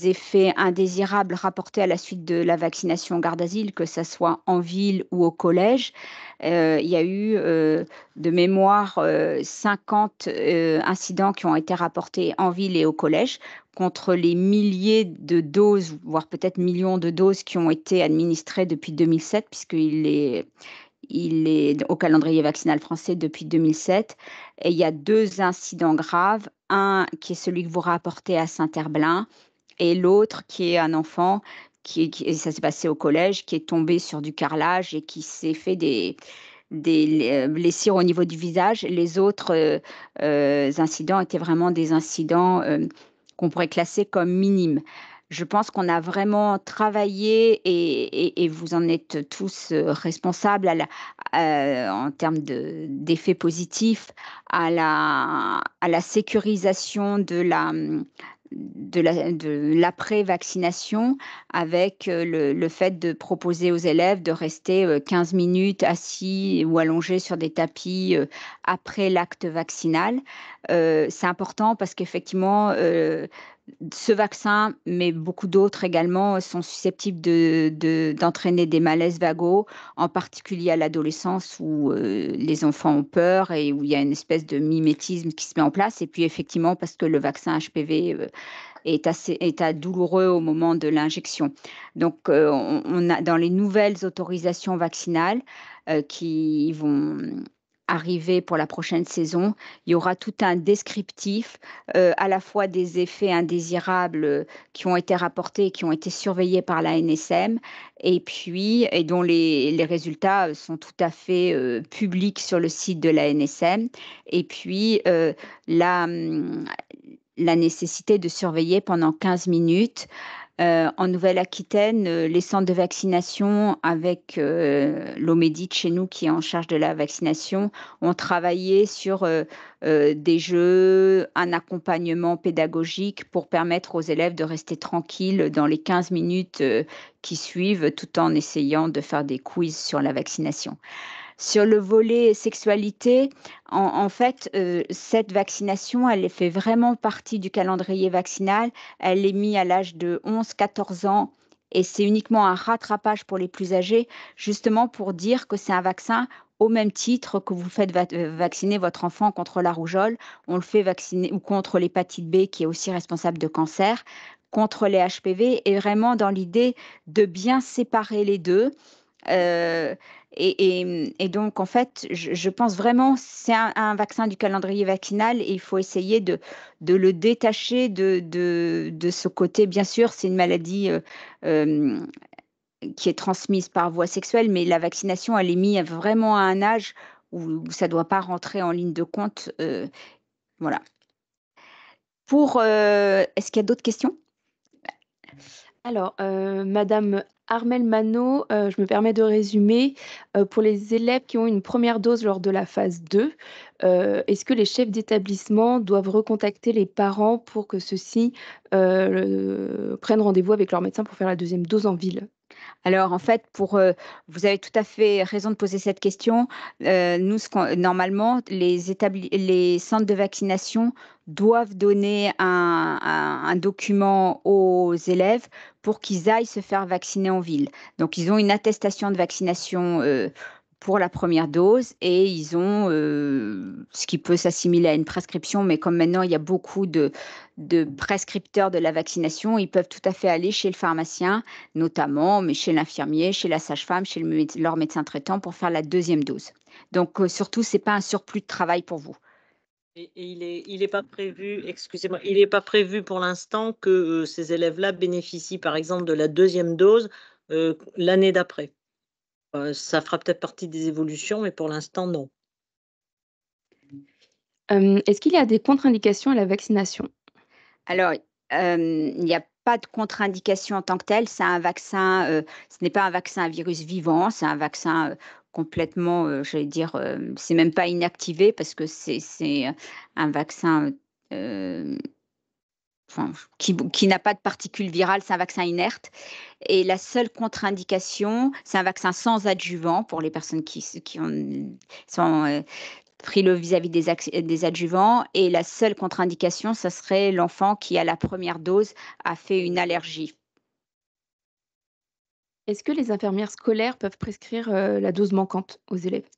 effets indésirables rapportés à la suite de la vaccination en garde à vue, que ça soit en ville ou au collège. Il y a eu, de mémoire, 50, incidents qui ont été rapportés en ville et au collège, contre les milliers de doses, voire peut-être millions de doses qui ont été administrées depuis 2007, puisqu'il est au calendrier vaccinal français depuis 2007. Et il y a 2 incidents graves, un qui est celui que vous rapportez à Saint-Herblain et l'autre qui est un enfant et ça s'est passé au collège, qui est tombé sur du carrelage et qui s'est fait des blessures au niveau du visage. Les autres incidents étaient vraiment des incidents qu'on pourrait classer comme minimes. Je pense qu'on a vraiment travaillé et vous en êtes tous responsables en termes d'effets positifs à la sécurisation de l'après-vaccination avec le fait de proposer aux élèves de rester 15 minutes assis ou allongés sur des tapis après l'acte vaccinal. C'est important parce qu'effectivement, ce vaccin, mais beaucoup d'autres également, sont susceptibles d'entraîner des malaises vagaux, en particulier à l'adolescence où les enfants ont peur et où il y a une espèce de mimétisme qui se met en place. Et puis effectivement, parce que le vaccin HPV est douloureux au moment de l'injection. Donc, on a dans les nouvelles autorisations vaccinales qui vont arriver pour la prochaine saison, il y aura tout un descriptif à la fois des effets indésirables qui ont été rapportés et qui ont été surveillés par la NSM et dont les résultats sont tout à fait publics sur le site de la NSM. Et puis, la nécessité de surveiller pendant 15 minutes. En Nouvelle-Aquitaine, les centres de vaccination avec l'Omédite chez nous qui est en charge de la vaccination ont travaillé sur des jeux, un accompagnement pédagogique pour permettre aux élèves de rester tranquilles dans les 15 minutes qui suivent tout en essayant de faire des quiz sur la vaccination. Sur le volet sexualité, en fait, cette vaccination, elle fait vraiment partie du calendrier vaccinal. Elle est mise à l'âge de 11-14 ans et c'est uniquement un rattrapage pour les plus âgés, justement pour dire que c'est un vaccin au même titre que vous faites vacciner votre enfant contre la rougeole, on le fait vacciner ou contre l'hépatite B qui est aussi responsable de cancer, contre les HPV et vraiment dans l'idée de bien séparer les deux. Et donc, en fait, je pense vraiment c'est un vaccin du calendrier vaccinal et il faut essayer de le détacher de ce côté. Bien sûr, c'est une maladie qui est transmise par voie sexuelle, mais la vaccination, elle est mise vraiment à un âge où ça ne doit pas rentrer en ligne de compte. Voilà. Est-ce qu'il y a d'autres questions? Alors, madame Armelle Manot, je me permets de résumer. Pour les élèves qui ont une première dose lors de la phase 2, est-ce que les chefs d'établissement doivent recontacter les parents pour que ceux-ci, prennent rendez-vous avec leur médecin pour faire la deuxième dose en ville? Alors, en fait, vous avez tout à fait raison de poser cette question. Nous, normalement, les centres de vaccination doivent donner un document aux élèves pour qu'ils aillent se faire vacciner en ville. Donc, ils ont une attestation de vaccination pour la première dose et ils ont ce qui peut s'assimiler à une prescription, mais comme maintenant, il y a beaucoup de prescripteurs de la vaccination, ils peuvent tout à fait aller chez le pharmacien notamment, mais chez l'infirmier, chez la sage-femme, chez leur médecin traitant pour faire la deuxième dose. Donc, surtout, ce n'est pas un surplus de travail pour vous. Et il est pas prévu, excusez-moi, il n'est pas prévu pour l'instant que ces élèves-là bénéficient, par exemple, de la deuxième dose l'année d'après. Ça fera peut-être partie des évolutions, mais pour l'instant, non. Est-ce qu'il y a des contre-indications à la vaccination? Alors, il n'y a pas de contre-indication en tant que tel. C'est un vaccin, ce n'est pas un vaccin à virus vivant, c'est un vaccin complètement, j'allais dire, c'est même pas inactivé parce que c'est un vaccin qui n'a pas de particules virales, c'est un vaccin inerte. Et la seule contre-indication, c'est un vaccin sans adjuvant pour les personnes qui sont frileux vis-à-vis des adjuvants. Et la seule contre-indication, ça serait l'enfant qui, à la première dose, a fait une allergie. Est-ce que les infirmières scolaires peuvent prescrire la dose manquante aux élèves?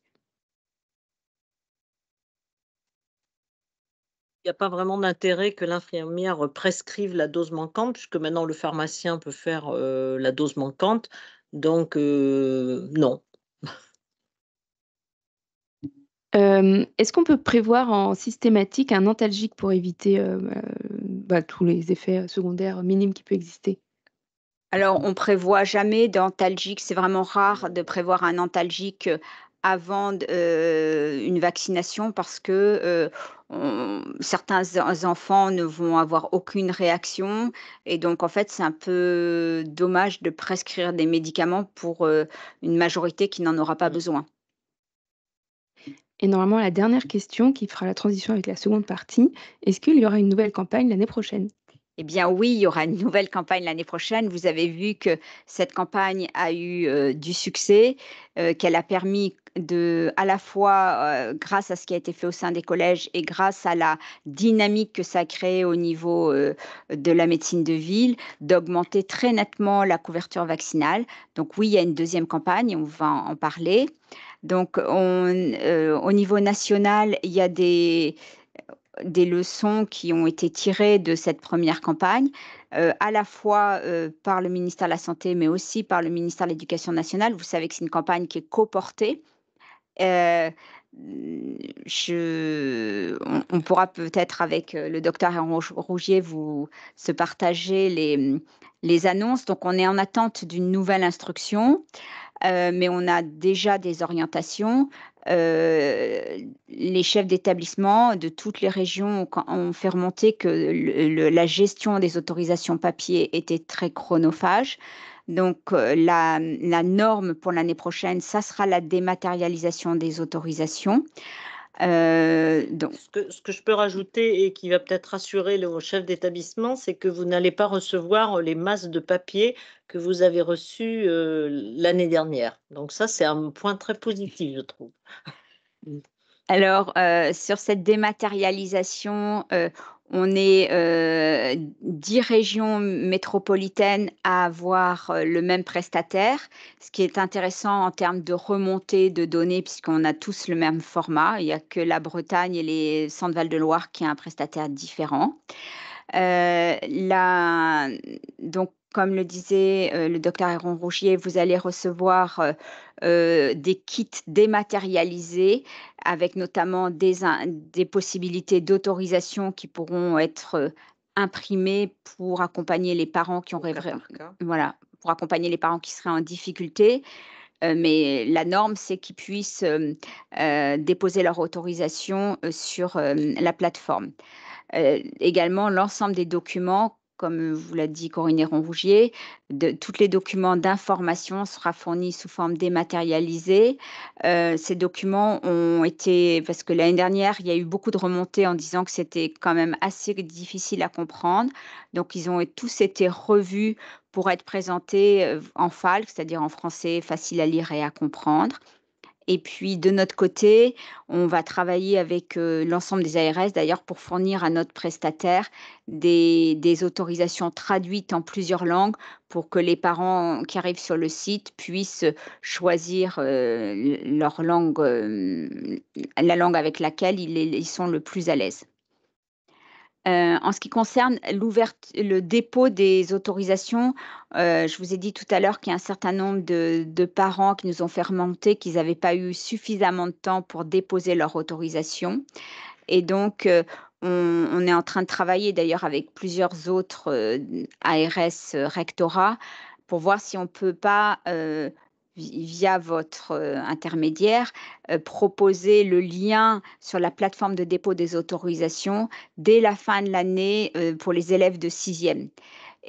Il n'y a pas vraiment d'intérêt que l'infirmière prescrive la dose manquante, puisque maintenant le pharmacien peut faire la dose manquante. Donc, non. Est-ce qu'on peut prévoir en systématique un antalgique pour éviter tous les effets secondaires minimes qui peuvent exister? Alors, on prévoit jamais d'antalgique. C'est vraiment rare de prévoir un antalgique avant une vaccination parce que certains enfants ne vont avoir aucune réaction. Et donc, en fait, c'est un peu dommage de prescrire des médicaments pour une majorité qui n'en aura pas besoin. Et normalement, la dernière question qui fera la transition avec la seconde partie, est-ce qu'il y aura une nouvelle campagne l'année prochaine? Eh bien oui, il y aura une nouvelle campagne l'année prochaine. Vous avez vu que cette campagne a eu du succès, qu'elle a permis à la fois grâce à ce qui a été fait au sein des collèges et grâce à la dynamique que ça a créé au niveau de la médecine de ville, d'augmenter très nettement la couverture vaccinale. Donc oui, il y a une deuxième campagne, on va en parler. Donc au niveau national, il y a des leçons qui ont été tirées de cette première campagne, à la fois par le ministère de la Santé, mais aussi par le ministère de l'Éducation nationale. Vous savez que c'est une campagne qui est coportée. On pourra peut-être avec le docteur Aaron Rougier se partager les annonces. Donc, on est en attente d'une nouvelle instruction. Mais on a déjà des orientations. Les chefs d'établissement de toutes les régions ont fait remonter que la gestion des autorisations papier était très chronophage. Donc, la norme pour l'année prochaine, ça sera la dématérialisation des autorisations. Donc, Ce que je peux rajouter et qui va peut-être rassurer le chef d'établissement, c'est que vous n'allez pas recevoir les masses de papier que vous avez reçues l'année dernière. Donc ça, c'est un point très positif, je trouve. Alors, sur cette dématérialisation, on est 10 régions métropolitaines à avoir le même prestataire, ce qui est intéressant en termes de remontée de données puisqu'on a tous le même format. Il n'y a que la Bretagne et les Centres Val-de-Loire qui ont un prestataire différent. Donc, comme le disait le docteur Aaron Rougier, vous allez recevoir des kits dématérialisés avec notamment des possibilités d'autorisation qui pourront être imprimées pour accompagner les parents qui ont voilà, pour accompagner les parents qui seraient en difficulté. Mais la norme, c'est qu'ils puissent déposer leur autorisation sur la plateforme. Également, l'ensemble des documents, comme vous l'a dit Corinne Héron-Rougier, tous les documents d'information sera fournis sous forme dématérialisée. Ces documents ont été, parce que l'année dernière, il y a eu beaucoup de remontées en disant que c'était quand même assez difficile à comprendre. Donc, ils ont tous été revus pour être présentés en FALC, c'est-à-dire en français facile à lire et à comprendre. Et puis, de notre côté, on va travailler avec l'ensemble des ARS, d'ailleurs, pour fournir à notre prestataire des autorisations traduites en plusieurs langues pour que les parents qui arrivent sur le site puissent choisir leur langue, la langue avec laquelle ils sont le plus à l'aise. En ce qui concerne le dépôt des autorisations, je vous ai dit tout à l'heure qu'il y a un certain nombre de parents qui nous ont fait remonter qu'ils n'avaient pas eu suffisamment de temps pour déposer leur autorisation. Et donc, on est en train de travailler d'ailleurs avec plusieurs autres ARS rectorats pour voir si on ne peut pas, via votre intermédiaire, proposer le lien sur la plateforme de dépôt des autorisations dès la fin de l'année pour les élèves de 6e.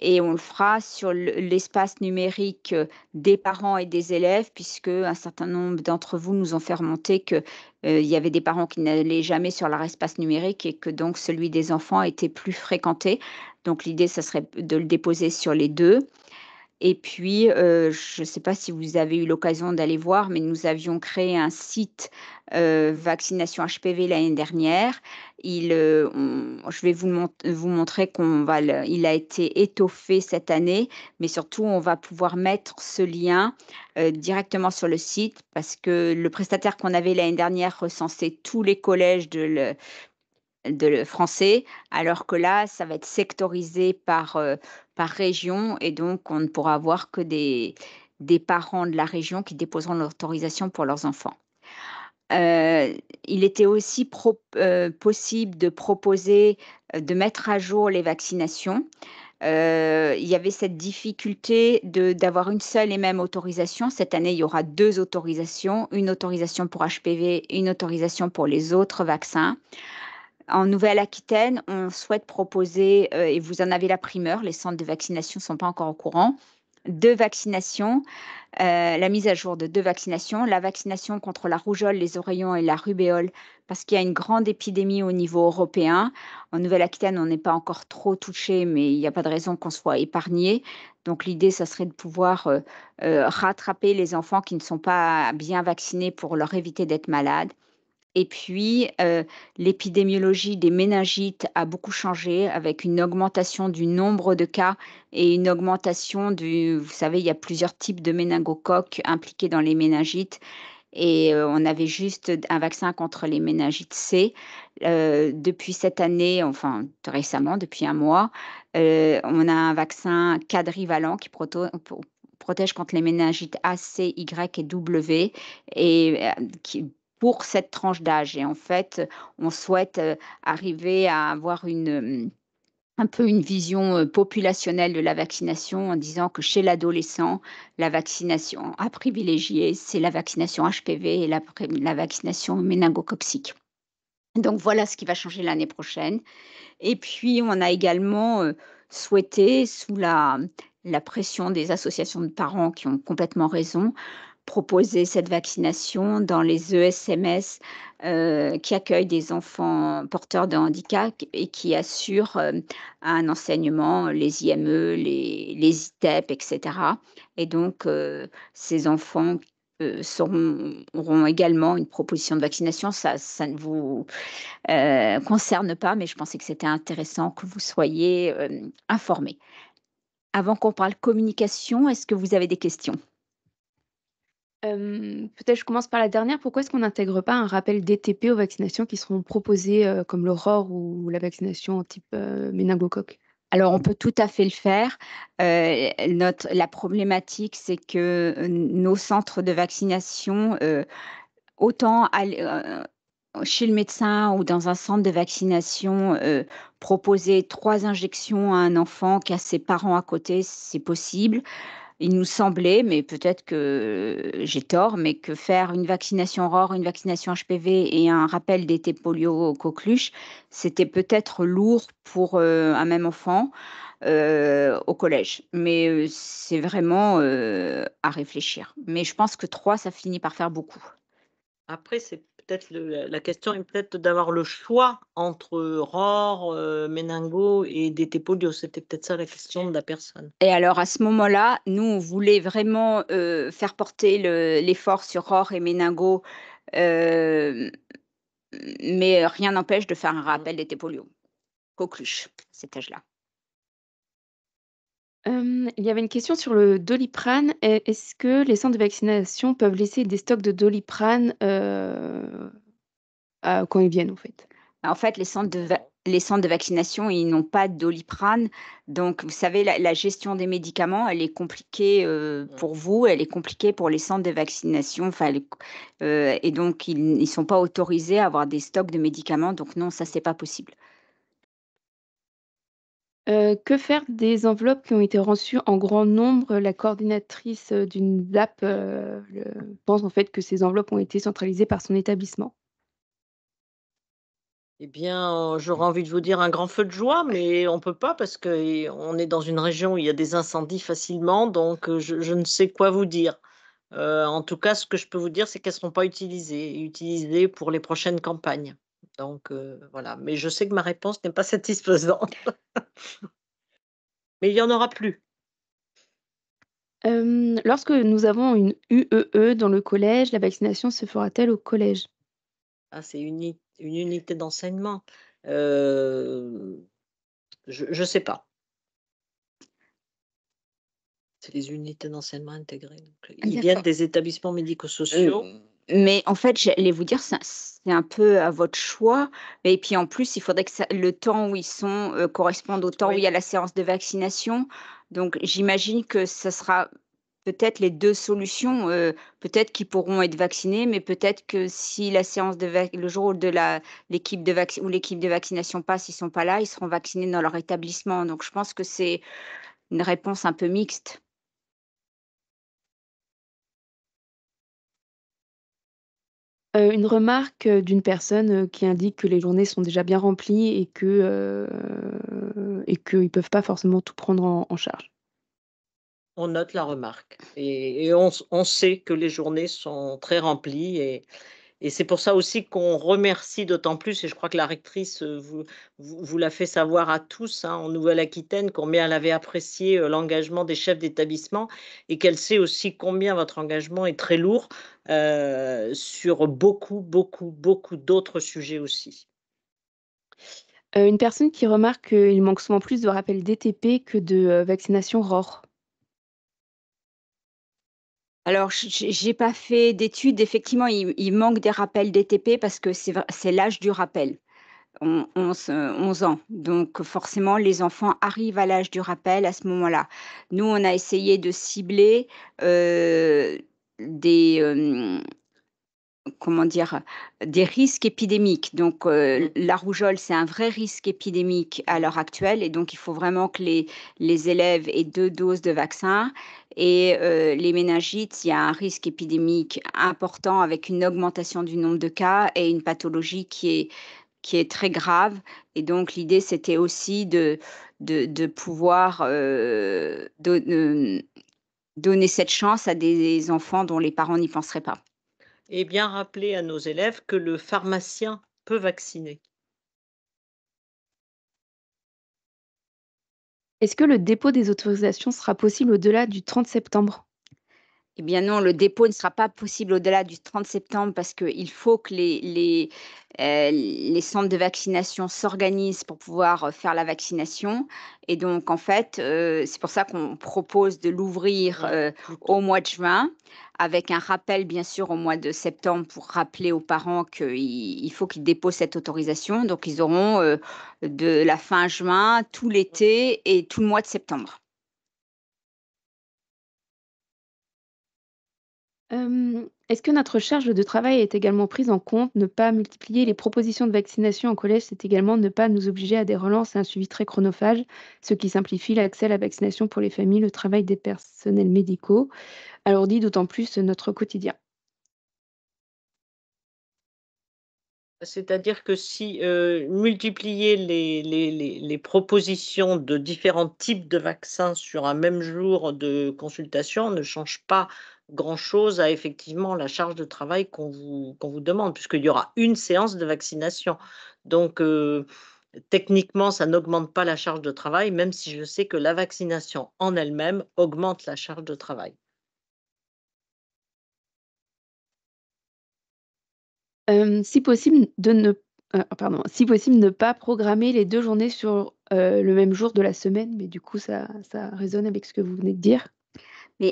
Et on le fera sur l'espace numérique des parents et des élèves, puisque un certain nombre d'entre vous nous ont fait remonter qu'il y avait des parents qui n'allaient jamais sur leur espace numérique et que donc celui des enfants était plus fréquenté. Donc l'idée, ça serait de le déposer sur les deux. Et puis, je ne sais pas si vous avez eu l'occasion d'aller voir, mais nous avions créé un site vaccination HPV l'année dernière. Je vais vous montrer il a été étoffé cette année, mais surtout, on va pouvoir mettre ce lien directement sur le site parce que le prestataire qu'on avait l'année dernière recensait tous les collèges français, alors que là, ça va être sectorisé par région et donc on ne pourra avoir que des parents de la région qui déposeront l'autorisation pour leurs enfants. Il était aussi possible de proposer, de mettre à jour les vaccinations. Il y avait cette difficulté d'avoir une seule et même autorisation. Cette année, il y aura 2 autorisations, une autorisation pour HPV et une autorisation pour les autres vaccins. En Nouvelle-Aquitaine, on souhaite proposer, et vous en avez la primeur, les centres de vaccination ne sont pas encore au courant, 2 vaccinations, la mise à jour de 2 vaccinations, la vaccination contre la rougeole, les oreillons et la rubéole, parce qu'il y a une grande épidémie au niveau européen. En Nouvelle-Aquitaine, on n'est pas encore trop touché, mais il n'y a pas de raison qu'on soit épargné. Donc l'idée, ça serait de pouvoir, rattraper les enfants qui ne sont pas bien vaccinés pour leur éviter d'être malades. Et puis, l'épidémiologie des méningites a beaucoup changé avec une augmentation du nombre de cas et une augmentation vous savez, il y a plusieurs types de méningocoques impliqués dans les méningites et on avait juste un vaccin contre les méningites C. Depuis cette année, enfin récemment, depuis 1 mois, on a un vaccin quadrivalent qui protège contre les méningites A, C, Y et W et qui pour cette tranche d'âge et en fait, on souhaite, arriver à avoir un peu une vision, populationnelle de la vaccination en disant que chez l'adolescent, la vaccination à privilégier, c'est la vaccination HPV et la vaccination méningococcique. Donc voilà ce qui va changer l'année prochaine et puis on a également, souhaité sous la pression des associations de parents qui ont complètement raison, proposer cette vaccination dans les ESMS, qui accueillent des enfants porteurs de handicap et qui assurent, un enseignement, les IME, les ITEP et cetera et donc ces enfants, auront également une proposition de vaccination. Ça ne vous, concerne pas, mais je pensais que c'était intéressant que vous soyez, informés. Avant qu'on parle communication, est-ce que vous avez des questions? Peut-être je commence par la dernière. Pourquoi est-ce qu'on n'intègre pas un rappel DTP aux vaccinations qui seront proposées, comme le ROR ou la vaccination type, méningocoque? Alors, on peut tout à fait le faire. La problématique, c'est que, nos centres de vaccination, autant chez le médecin ou dans un centre de vaccination, proposer 3 injections à un enfant qui a ses parents à côté, c'est possible. Il nous semblait, mais peut-être que j'ai tort, mais que faire une vaccination ROR, une vaccination HPV et un rappel d'été polio coqueluche, c'était peut-être lourd pour, un même enfant, au collège. Mais, c'est vraiment, à réfléchir. Mais je pense que 3, ça finit par faire beaucoup. Après, c'est peut-être la question est peut-être d'avoir le choix entre ROR, méningo et DT polio. C'était peut-être ça la question de la personne. Et alors à ce moment-là, nous, on voulait vraiment, faire porter l'effort sur ROR et méningo, hem, mais rien n'empêche de faire un rappel d'été polio, coqueluche, cet âge-là. Il y avait une question sur le Doliprane. Est-ce que les centres de vaccination peuvent laisser des stocks de Doliprane, quand ils viennent, en fait? En fait, les centres de vaccination, ils n'ont pas de Doliprane, donc vous savez, la gestion des médicaments, elle est compliquée, pour vous, elle est compliquée pour les centres de vaccination, enfin et donc ils sont pas autorisés à avoir des stocks de médicaments, donc non, ça, c'est pas possible. Que faire des enveloppes qui ont été reçues en grand nombre? La coordinatrice, d'une ZAP, pense en fait que ces enveloppes ont été centralisées par son établissement. Eh bien, j'aurais envie de vous dire un grand feu de joie, mais on peut pas parce qu'on est dans une région où il y a des incendies facilement, donc je ne sais quoi vous dire. En tout cas, ce que je peux vous dire, c'est qu'elles ne seront pas utilisées pour les prochaines campagnes. Donc voilà, mais je sais que ma réponse n'est pas satisfaisante. Mais il y en aura plus. Lorsque nous avons une UEE dans le collège, la vaccination se fera-t-elle au collège? Ah, c'est une unité d'enseignement. Je ne sais pas. C'est les unités d'enseignement intégrées, donc ils viennent D'accord. des établissements médico-sociaux. Mais en fait, j'allais vous dire, c'est un peu à votre choix. Et puis en plus, il faudrait que le temps où ils sont corresponde au temps où il y Oui. a la séance de vaccination. Donc j'imagine que ça sera peut-être les deux solutions. Peut-être qu'ils pourront être vaccinés, mais peut-être que si la séance le jour de l'équipe où l'équipe de vaccination passe, ils sont pas là, ils seront vaccinés dans leur établissement. Donc je pense que c'est une réponse un peu mixte. Une remarque, d'une personne, qui indique que les journées sont déjà bien remplies et qu'ils peuvent pas forcément tout prendre en charge. On note la remarque et on sait que les journées sont très remplies et c'est pour ça aussi qu'on remercie d'autant plus et je crois que la rectrice, vous l'a fait savoir à tous, hein, en Nouvelle-Aquitaine, combien elle avait apprécié, l'engagement des chefs d'établissement et qu'elle sait aussi combien votre engagement est très lourd, sur beaucoup, beaucoup, beaucoup d'autres sujets aussi. Une personne qui remarque qu'il manque souvent plus de rappels DTP que de, vaccination ROR. Alors, j'ai pas fait d'études. Effectivement, il manque des rappels DTP parce que c'est l'âge du rappel, 11 ans. Donc forcément, les enfants arrivent à l'âge du rappel à ce moment-là. Nous, on a essayé de cibler, des, comment dire? Des risques épidémiques. Donc, la rougeole, c'est un vrai risque épidémique à l'heure actuelle et donc il faut vraiment que les élèves aient 2 doses de vaccin et les méningites, il y a un risque épidémique important avec une augmentation du nombre de cas et une pathologie qui est très grave et donc l'idée, c'était aussi de pouvoir, donner cette chance à des enfants dont les parents n'y penseraient pas. Et bien rappeler à nos élèves que le pharmacien peut vacciner. Est-ce que le dépôt des autorisations sera possible au-delà du 30 septembre? Eh bien non, le dépôt ne sera pas possible au-delà du 30 septembre parce qu'il faut que les centres de vaccination s'organisent pour pouvoir, faire la vaccination et donc en fait, c'est pour ça qu'on propose de l'ouvrir, Plus au tôt. mois de juin avec un rappel bien sûr au mois de septembre pour rappeler aux parents qu'il faut qu'ils déposent cette autorisation. Donc ils auront, de la fin juin, tout l'été et tout le mois de septembre. Est-ce que notre charge de travail est également prise en compte? Ne pas multiplier les propositions de vaccination en collège, c'est également ne pas nous obliger à des relances et un suivi très chronophage, ce qui simplifie l'accès à la vaccination pour les familles, le travail des personnels médicaux, alourdit d'autant plus notre quotidien. C'est-à-dire que si, multiplier les propositions de différents types de vaccins sur un même jour de consultation ne change pas grand-chose à effectivement la charge de travail qu'on vous demande, puisqu'il y aura une séance de vaccination. Donc, techniquement, ça n'augmente pas la charge de travail, même si je sais que la vaccination en elle-même augmente la charge de travail. Si possible si possible, ne pas programmer les 2 journées sur, le même jour de la semaine, mais du coup ça résonne avec ce que vous venez de dire.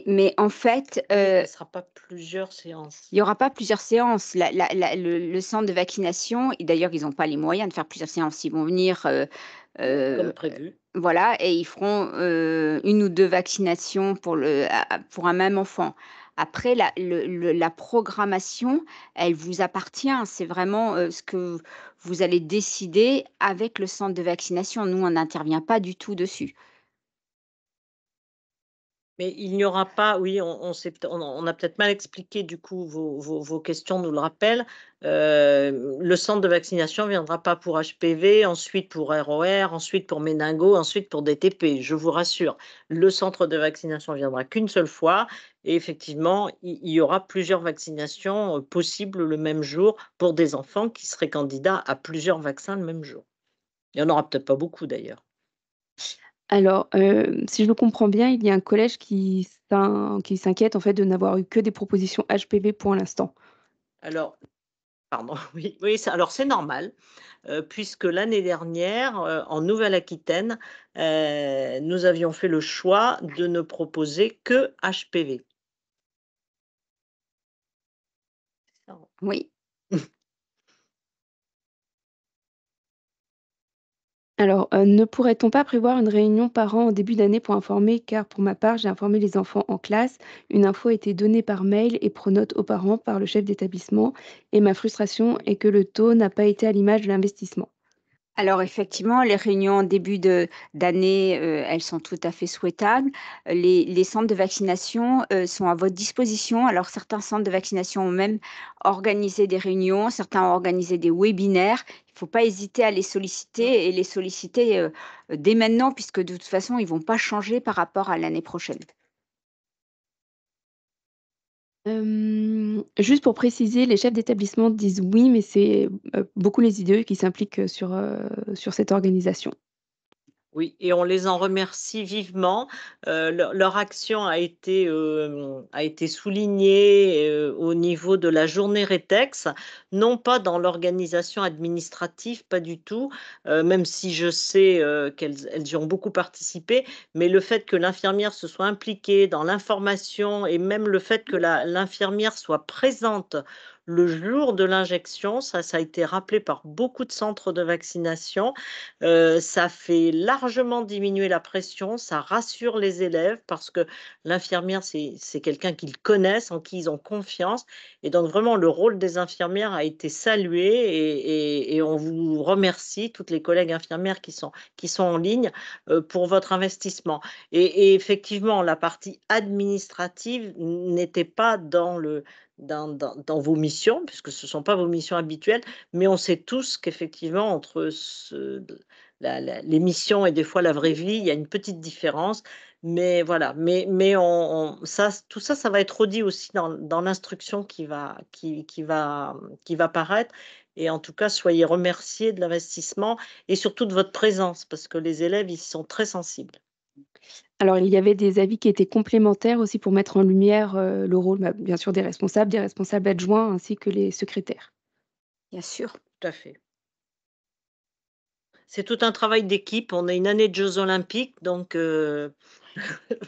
Mais en fait, Oui, il ne sera pas plusieurs séances. il y aura pas plusieurs séances. Le centre de vaccination et d'ailleurs, ils ont pas les moyens de faire plusieurs séances. Ils vont venir, Comme prévu. voilà et ils feront, 1 ou 2 vaccinations pour un même enfant. Après la programmation, elle vous appartient. C'est vraiment, ce que vous allez décider avec le centre de vaccination. Nous, on n'intervient pas du tout dessus. Mais il n'y aura pas oui, on a peut-être mal expliqué du coup vos questions nous le rappellent. Le centre de vaccination ne viendra pas pour HPV, ensuite pour ROR, ensuite pour méningo, ensuite pour DTP, je vous rassure. Le centre de vaccination viendra qu'une seule fois et effectivement, il y aura plusieurs vaccinations, possibles le même jour pour des enfants qui seraient candidats à plusieurs vaccins le même jour. Il y en aura peut-être pas beaucoup d'ailleurs. Alors, si je le comprends bien, il y a un collège qui s'inquiète en fait de n'avoir eu que des propositions HPV pour l'instant. Alors pardon, oui, oui, alors c'est normal, puisque l'année dernière, en Nouvelle-Aquitaine, nous avions fait le choix de ne proposer que HPV. différent. Oui. Alors, ne pourrait-on pas prévoir une réunion parents en début d'année pour informer, car pour ma part, j'ai informé les enfants en classe. Une info a été donnée par mail et pronote aux parents par le chef d'établissement. Et ma frustration est que le taux n'a pas été à l'image de l'investissement. Alors effectivement, les réunions en début d'année, elles sont tout à fait souhaitables. Les centres de vaccination, sont à votre disposition. Alors certains centres de vaccination ont même organisé des réunions, certains ont organisé des webinaires. Il ne faut pas hésiter à les solliciter et les solliciter, dès maintenant puisque de toute façon, ils ne vont pas changer par rapport à l'année prochaine. Juste pour préciser, les chefs d'établissement disent oui, mais c'est, beaucoup les IDE qui s'impliquent, sur cette organisation. Oui, et on les en remercie vivement. Leur action a été soulignée, au niveau de la journée Rétex, non pas dans l'organisation administrative, pas du tout, même si je sais, qu'elles y ont beaucoup participé, mais le fait que l'infirmière se soit impliquée dans l'information et même le fait que l'infirmière soit présente le jour de l'injection, ça a été rappelé par beaucoup de centres de vaccination. Ça fait largement diminuer la pression, ça rassure les élèves parce que l'infirmière, c'est quelqu'un qu'ils connaissent, en qui ils ont confiance et donc vraiment le rôle des infirmières a été salué et on vous remercie, toutes les collègues infirmières qui sont en ligne, pour votre investissement et effectivement, la partie administrative n'était pas dans vos missions, puisque ce ne sont pas vos missions habituelles, mais on sait tous qu'effectivement entre l'émission et des fois la vraie vie, il y a une petite différence. Mais voilà, mais tout ça, ça va être redit aussi dans l'instruction qui va paraître. Et en tout cas, soyez remerciés de l'investissement et surtout de votre présence, parce que les élèves, ils sont très sensibles. Alors, il y avait des avis qui étaient complémentaires aussi pour mettre en lumière, le rôle, bien sûr des responsables adjoints ainsi que les secrétaires. Bien sûr. Tout à fait. C'est tout un travail d'équipe. On est une année de Jeux olympiques, donc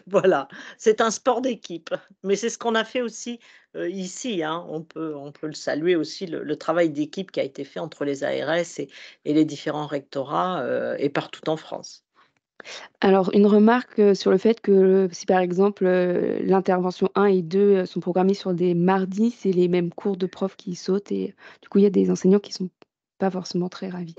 voilà, c'est un sport d'équipe. Mais c'est ce qu'on a fait aussi, ici, hein. On peut le saluer aussi, le travail d'équipe qui a été fait entre les ARS et les différents rectorats, et partout en France. Alors une remarque, sur le fait que si par exemple, l'intervention 1 et 2, sont programmées sur des mardis, c'est les mêmes cours de profs qui sautent et du coup, il y a des enseignants qui sont pas forcément très ravis.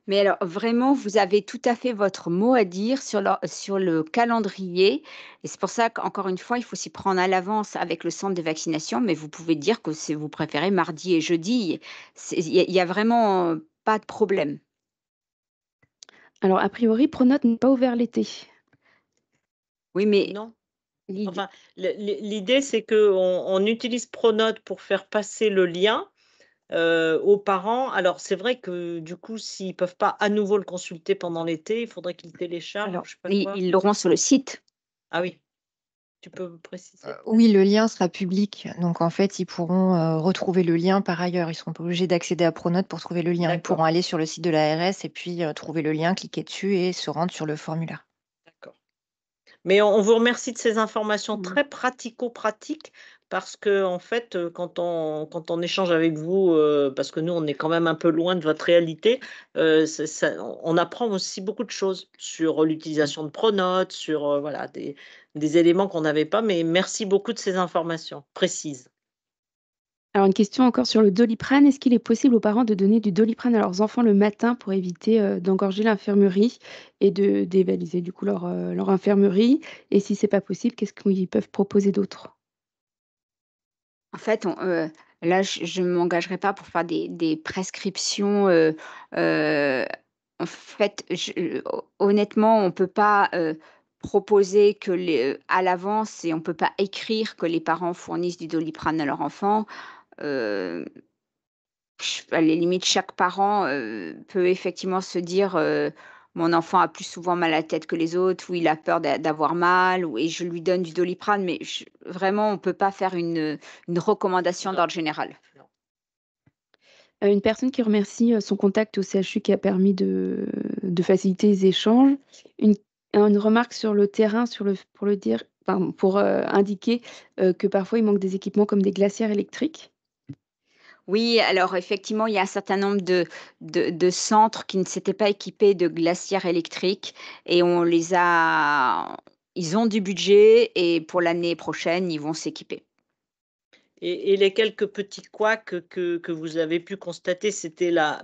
Mais alors vraiment, vous avez tout à fait votre mot à dire sur le calendrier et c'est pour ça qu'encore une fois, il faut s'y prendre à l'avance avec le centre de vaccination, mais vous pouvez dire que c'est vous préférez mardi et jeudi. Il y a vraiment, pas de problème. Alors a priori, Pronote n'est pas ouvert l'été. Oui, mais Non? l'idée Enfin, l'idée, c'est qu'on utilise Pronote pour faire passer le lien, aux parents. Alors c'est vrai que du coup, s'ils ne peuvent pas à nouveau le consulter pendant l'été, il faudrait qu'ils téléchargent alors ou je sais pas ils quoi. ils l'auront sur le site. Ah oui, tu peux me préciser? Oui, le lien sera public. Donc, en fait, ils pourront retrouver le lien par ailleurs. Ils ne seront pas obligés d'accéder à Pronote pour trouver le lien. Ils D'accord, pourront aller sur le site de l'ARS et puis trouver le lien, cliquer dessus et se rendre sur le formulaire. d'accord. Mais on vous remercie de ces informations Mmh. très pratico-pratiques parce que en fait, quand on échange avec vous, parce que nous, on est quand même un peu loin de votre réalité, c'est ça on apprend aussi beaucoup de choses sur l'utilisation de Pronote, sur, voilà, des éléments qu'on n'avait pas, mais merci beaucoup de ces informations précises. Alors une question encore sur le Doliprane. Est-ce qu'il est possible aux parents de donner du Doliprane à leurs enfants le matin pour éviter, d'engorger l'infirmerie et de dévaliser du coup leur infirmerie? Et si c'est pas possible, qu'est-ce qu'ils peuvent proposer d'autre? En fait, là, je ne m'engagerai pas pour faire des prescriptions, en fait, honnêtement, on ne peut pas, proposer à l'avance et on ne peut pas écrire que les parents fournissent du Doliprane à leur enfant. Heu, à la limite, chaque parent, peut effectivement se dire, «Mon enfant a plus souvent mal à la tête que les autres» ou «Il a peur d'avoir mal» ou et je lui donne du Doliprane, mais vraiment, on ne peut pas faire une recommandation Non, d'ordre général. non. Une personne qui remercie, son contact au CHU qui a permis de faciliter les échanges. Une une remarque sur le terrain, pour le dire pardon, pour, indiquer, que parfois il manque des équipements comme des glacières électriques. Oui, alors effectivement, il y a un certain nombre de centres qui ne s'étaient pas équipés de glacières électriques et ils ont du budget et pour l'année prochaine, ils vont s'équiper. Et les quelques petits couacs que vous avez pu constater, c'était la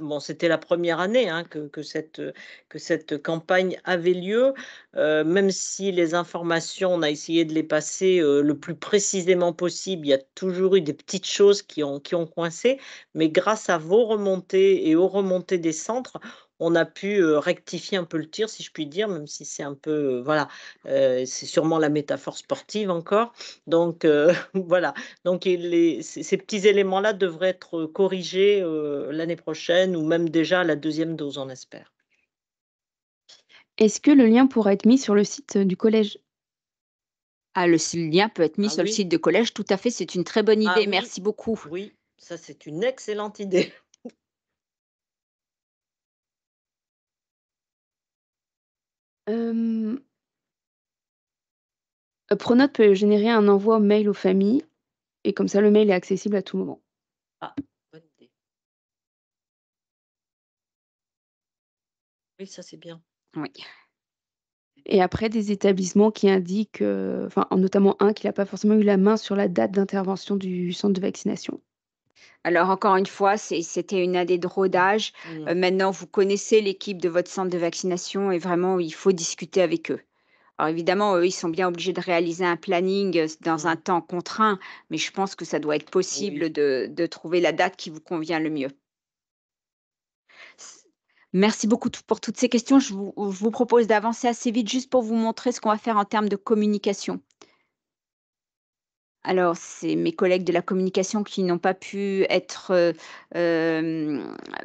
première année, hein, que cette campagne avait lieu. Même si les informations, on a essayé de les passer, le plus précisément possible, il y a toujours eu des petites choses qui ont coincé. Mais grâce à vos remontées et aux remontées des centres, on a pu, rectifier un peu le tir, si je puis dire, même si c'est un peu, voilà, c'est sûrement la métaphore sportive encore. Donc voilà. Donc ces petits éléments-là devraient être corrigés, l'année prochaine ou même déjà à la 2e dose, on espère. Est-ce que le lien pourra être mis sur le site du collège? Ah, le lien peut être mis Ah sur le oui. site de collège, tout à fait, c'est une très bonne Ah idée, oui. merci beaucoup. Oui, ça c'est une excellente idée. Pronote peut générer un envoi mail aux familles et comme ça, le mail est accessible à tout moment. Ah, bonne idée. Oui, ça c'est bien. Oui. Et après des établissements qui indiquent, enfin, notamment un qui n'a pas forcément eu la main sur la date d'intervention du centre de vaccination. Alors encore une fois, c'était une année de rodage. Mmh. Maintenant, vous connaissez l'équipe de votre centre de vaccination et vraiment, il faut discuter avec eux. Alors évidemment, eux, ils sont bien obligés de réaliser un planning, dans un Mmh. temps contraint, mais je pense que ça doit être possible Oui. de trouver la date qui vous convient le mieux. S Merci beaucoup pour toutes ces questions. Je vous propose d'avancer assez vite juste pour vous montrer ce qu'on va faire en termes de communication. Alors, c'est mes collègues de la communication qui n'ont pas pu être,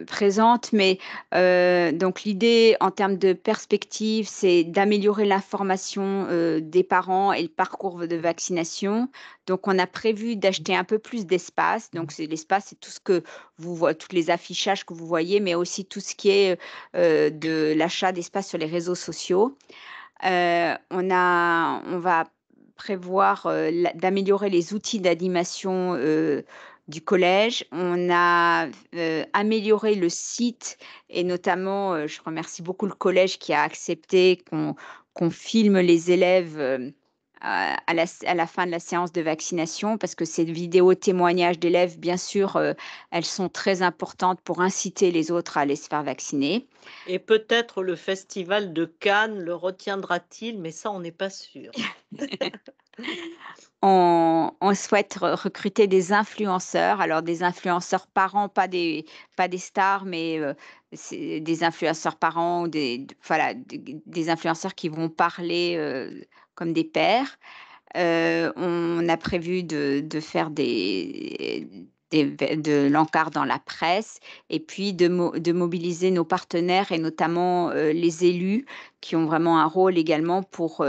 présentes, mais donc l'idée en termes de perspective, c'est d'améliorer l'information, des parents et le parcours de vaccination. Donc on a prévu d'acheter un peu plus d'espace. Donc c'est l'espace, c'est tout ce que tous les affichages que vous voyez, mais aussi tout ce qui est, de l'achat d'espace sur les réseaux sociaux. On va prévoir, d'améliorer les outils d'animation, du collège. On a, amélioré le site et notamment, je remercie beaucoup le collège qui a accepté qu'on filme les élèves, à la fin de la séance de vaccination parce que ces vidéos témoignages d'élèves, bien sûr, elles sont très importantes pour inciter les autres à aller se faire vacciner. Et peut-être le festival de Cannes le retiendra-t-il, mais ça on n'est pas sûr. On souhaite recruter des influenceurs, alors des influenceurs parents, pas des stars, mais c'est des influenceurs parents ou voilà, des influenceurs qui vont parler, comme des pairs. On a prévu de faire de l'encart dans la presse et puis de mobiliser nos partenaires et notamment, les élus qui ont vraiment un rôle également pour,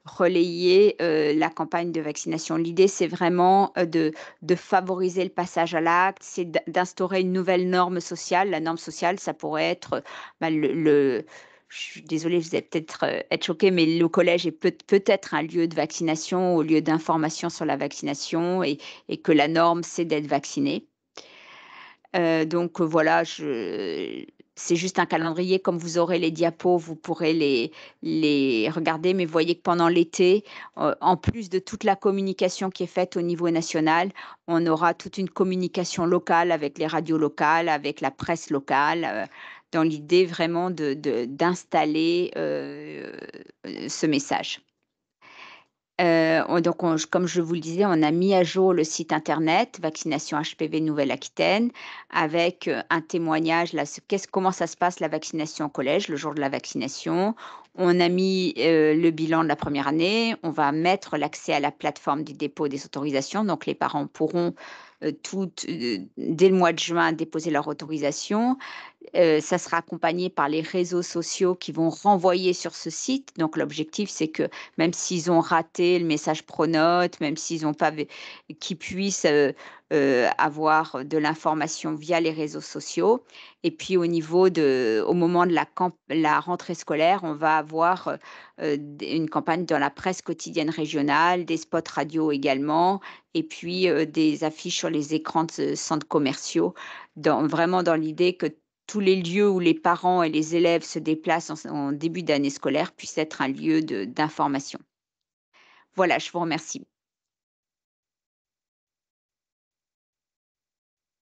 relayer, la campagne de vaccination. L'idée, c'est vraiment, de favoriser le passage à l'acte, c'est d'instaurer une nouvelle norme sociale. La norme sociale, ça pourrait être, bah, je suis désolée, vous allez peut-être, être choqués, mais le collège est peut-être un lieu de vaccination au lieu d'information sur la vaccination et que la norme, c'est d'être vacciné. Donc voilà, c'est juste un calendrier. Comme vous aurez les diapos, vous pourrez les regarder, mais voyez que pendant l'été, en plus de toute la communication qui est faite au niveau national, on aura toute une communication locale avec les radios locales, avec la presse locale, dans l'idée vraiment d'installer, ce message. Donc comme je vous le disais, on a mis à jour le site internet Vaccination HPV Nouvelle-Aquitaine avec, un témoignage là, comment ça se passe la vaccination au collège, le jour de la vaccination. On a mis, le bilan de la première année. On va mettre l'accès à la plateforme du dépôt des autorisations, donc les parents pourront, dès le mois de juin déposer leur autorisation. Ça sera accompagné par les réseaux sociaux qui vont renvoyer sur ce site. Donc l'objectif, c'est que même s'ils ont raté le message pronote, même s'ils ont pas qu'ils puissent, avoir de l'information via les réseaux sociaux. Et puis au moment de la rentrée scolaire, on va avoir une campagne dans la presse quotidienne régionale, des spots radio également, et puis des affiches sur les écrans de centres commerciaux, vraiment dans l'idée que tous les lieux où les parents et les élèves se déplacent en début d'année scolaire puissent être un lieu d'information. Voilà, je vous remercie.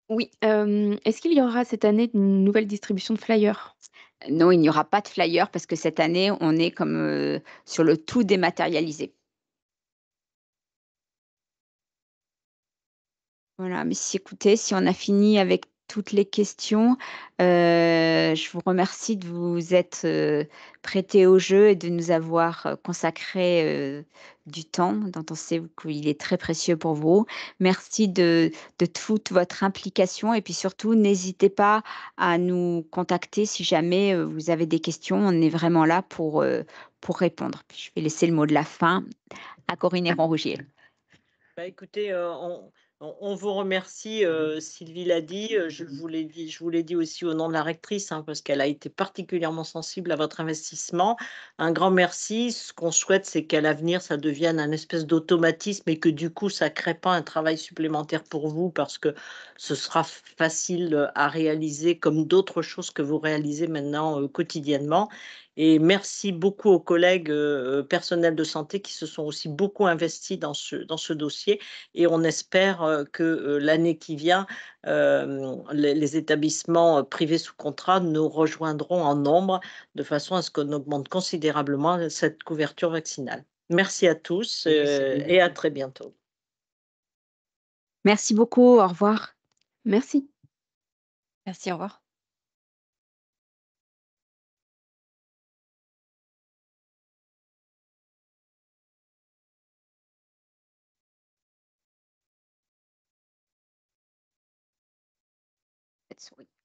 Oui, est-ce qu'il y aura cette année une nouvelle distribution de flyers? Non, il n'y aura pas de flyer parce que cette année, on est comme sur le tout dématérialisé. Voilà, mais écoutez, si on a fini avec toutes les questions, je vous remercie de vous être prêtés au jeu et de nous avoir consacré du temps dont on sait qu'il est très précieux pour vous. Merci de toute votre implication et puis surtout, n'hésitez pas à nous contacter si jamais vous avez des questions. On est vraiment là pour répondre. Puis je vais laisser le mot de la fin à Corinne Héron-Rougier. Bah, écoutez, on vous remercie, Sylvie l'a dit, je vous l'ai dit aussi au nom de la rectrice, hein, parce qu'elle a été particulièrement sensible à votre investissement. Un grand merci. Ce qu'on souhaite, c'est qu'à l'avenir, ça devienne un espèce d'automatisme et que du coup, ça crée pas un travail supplémentaire pour vous parce que ce sera facile à réaliser comme d'autres choses que vous réalisez maintenant, quotidiennement. Et merci beaucoup aux collègues personnels de santé qui se sont aussi beaucoup investis dans ce dossier. Et on espère que l'année qui vient, les établissements privés sous contrat nous rejoindront en nombre de façon à ce qu'on augmente considérablement cette couverture vaccinale. Merci à tous et à très bientôt. Merci beaucoup, au revoir. Merci. Merci, au revoir. Souris.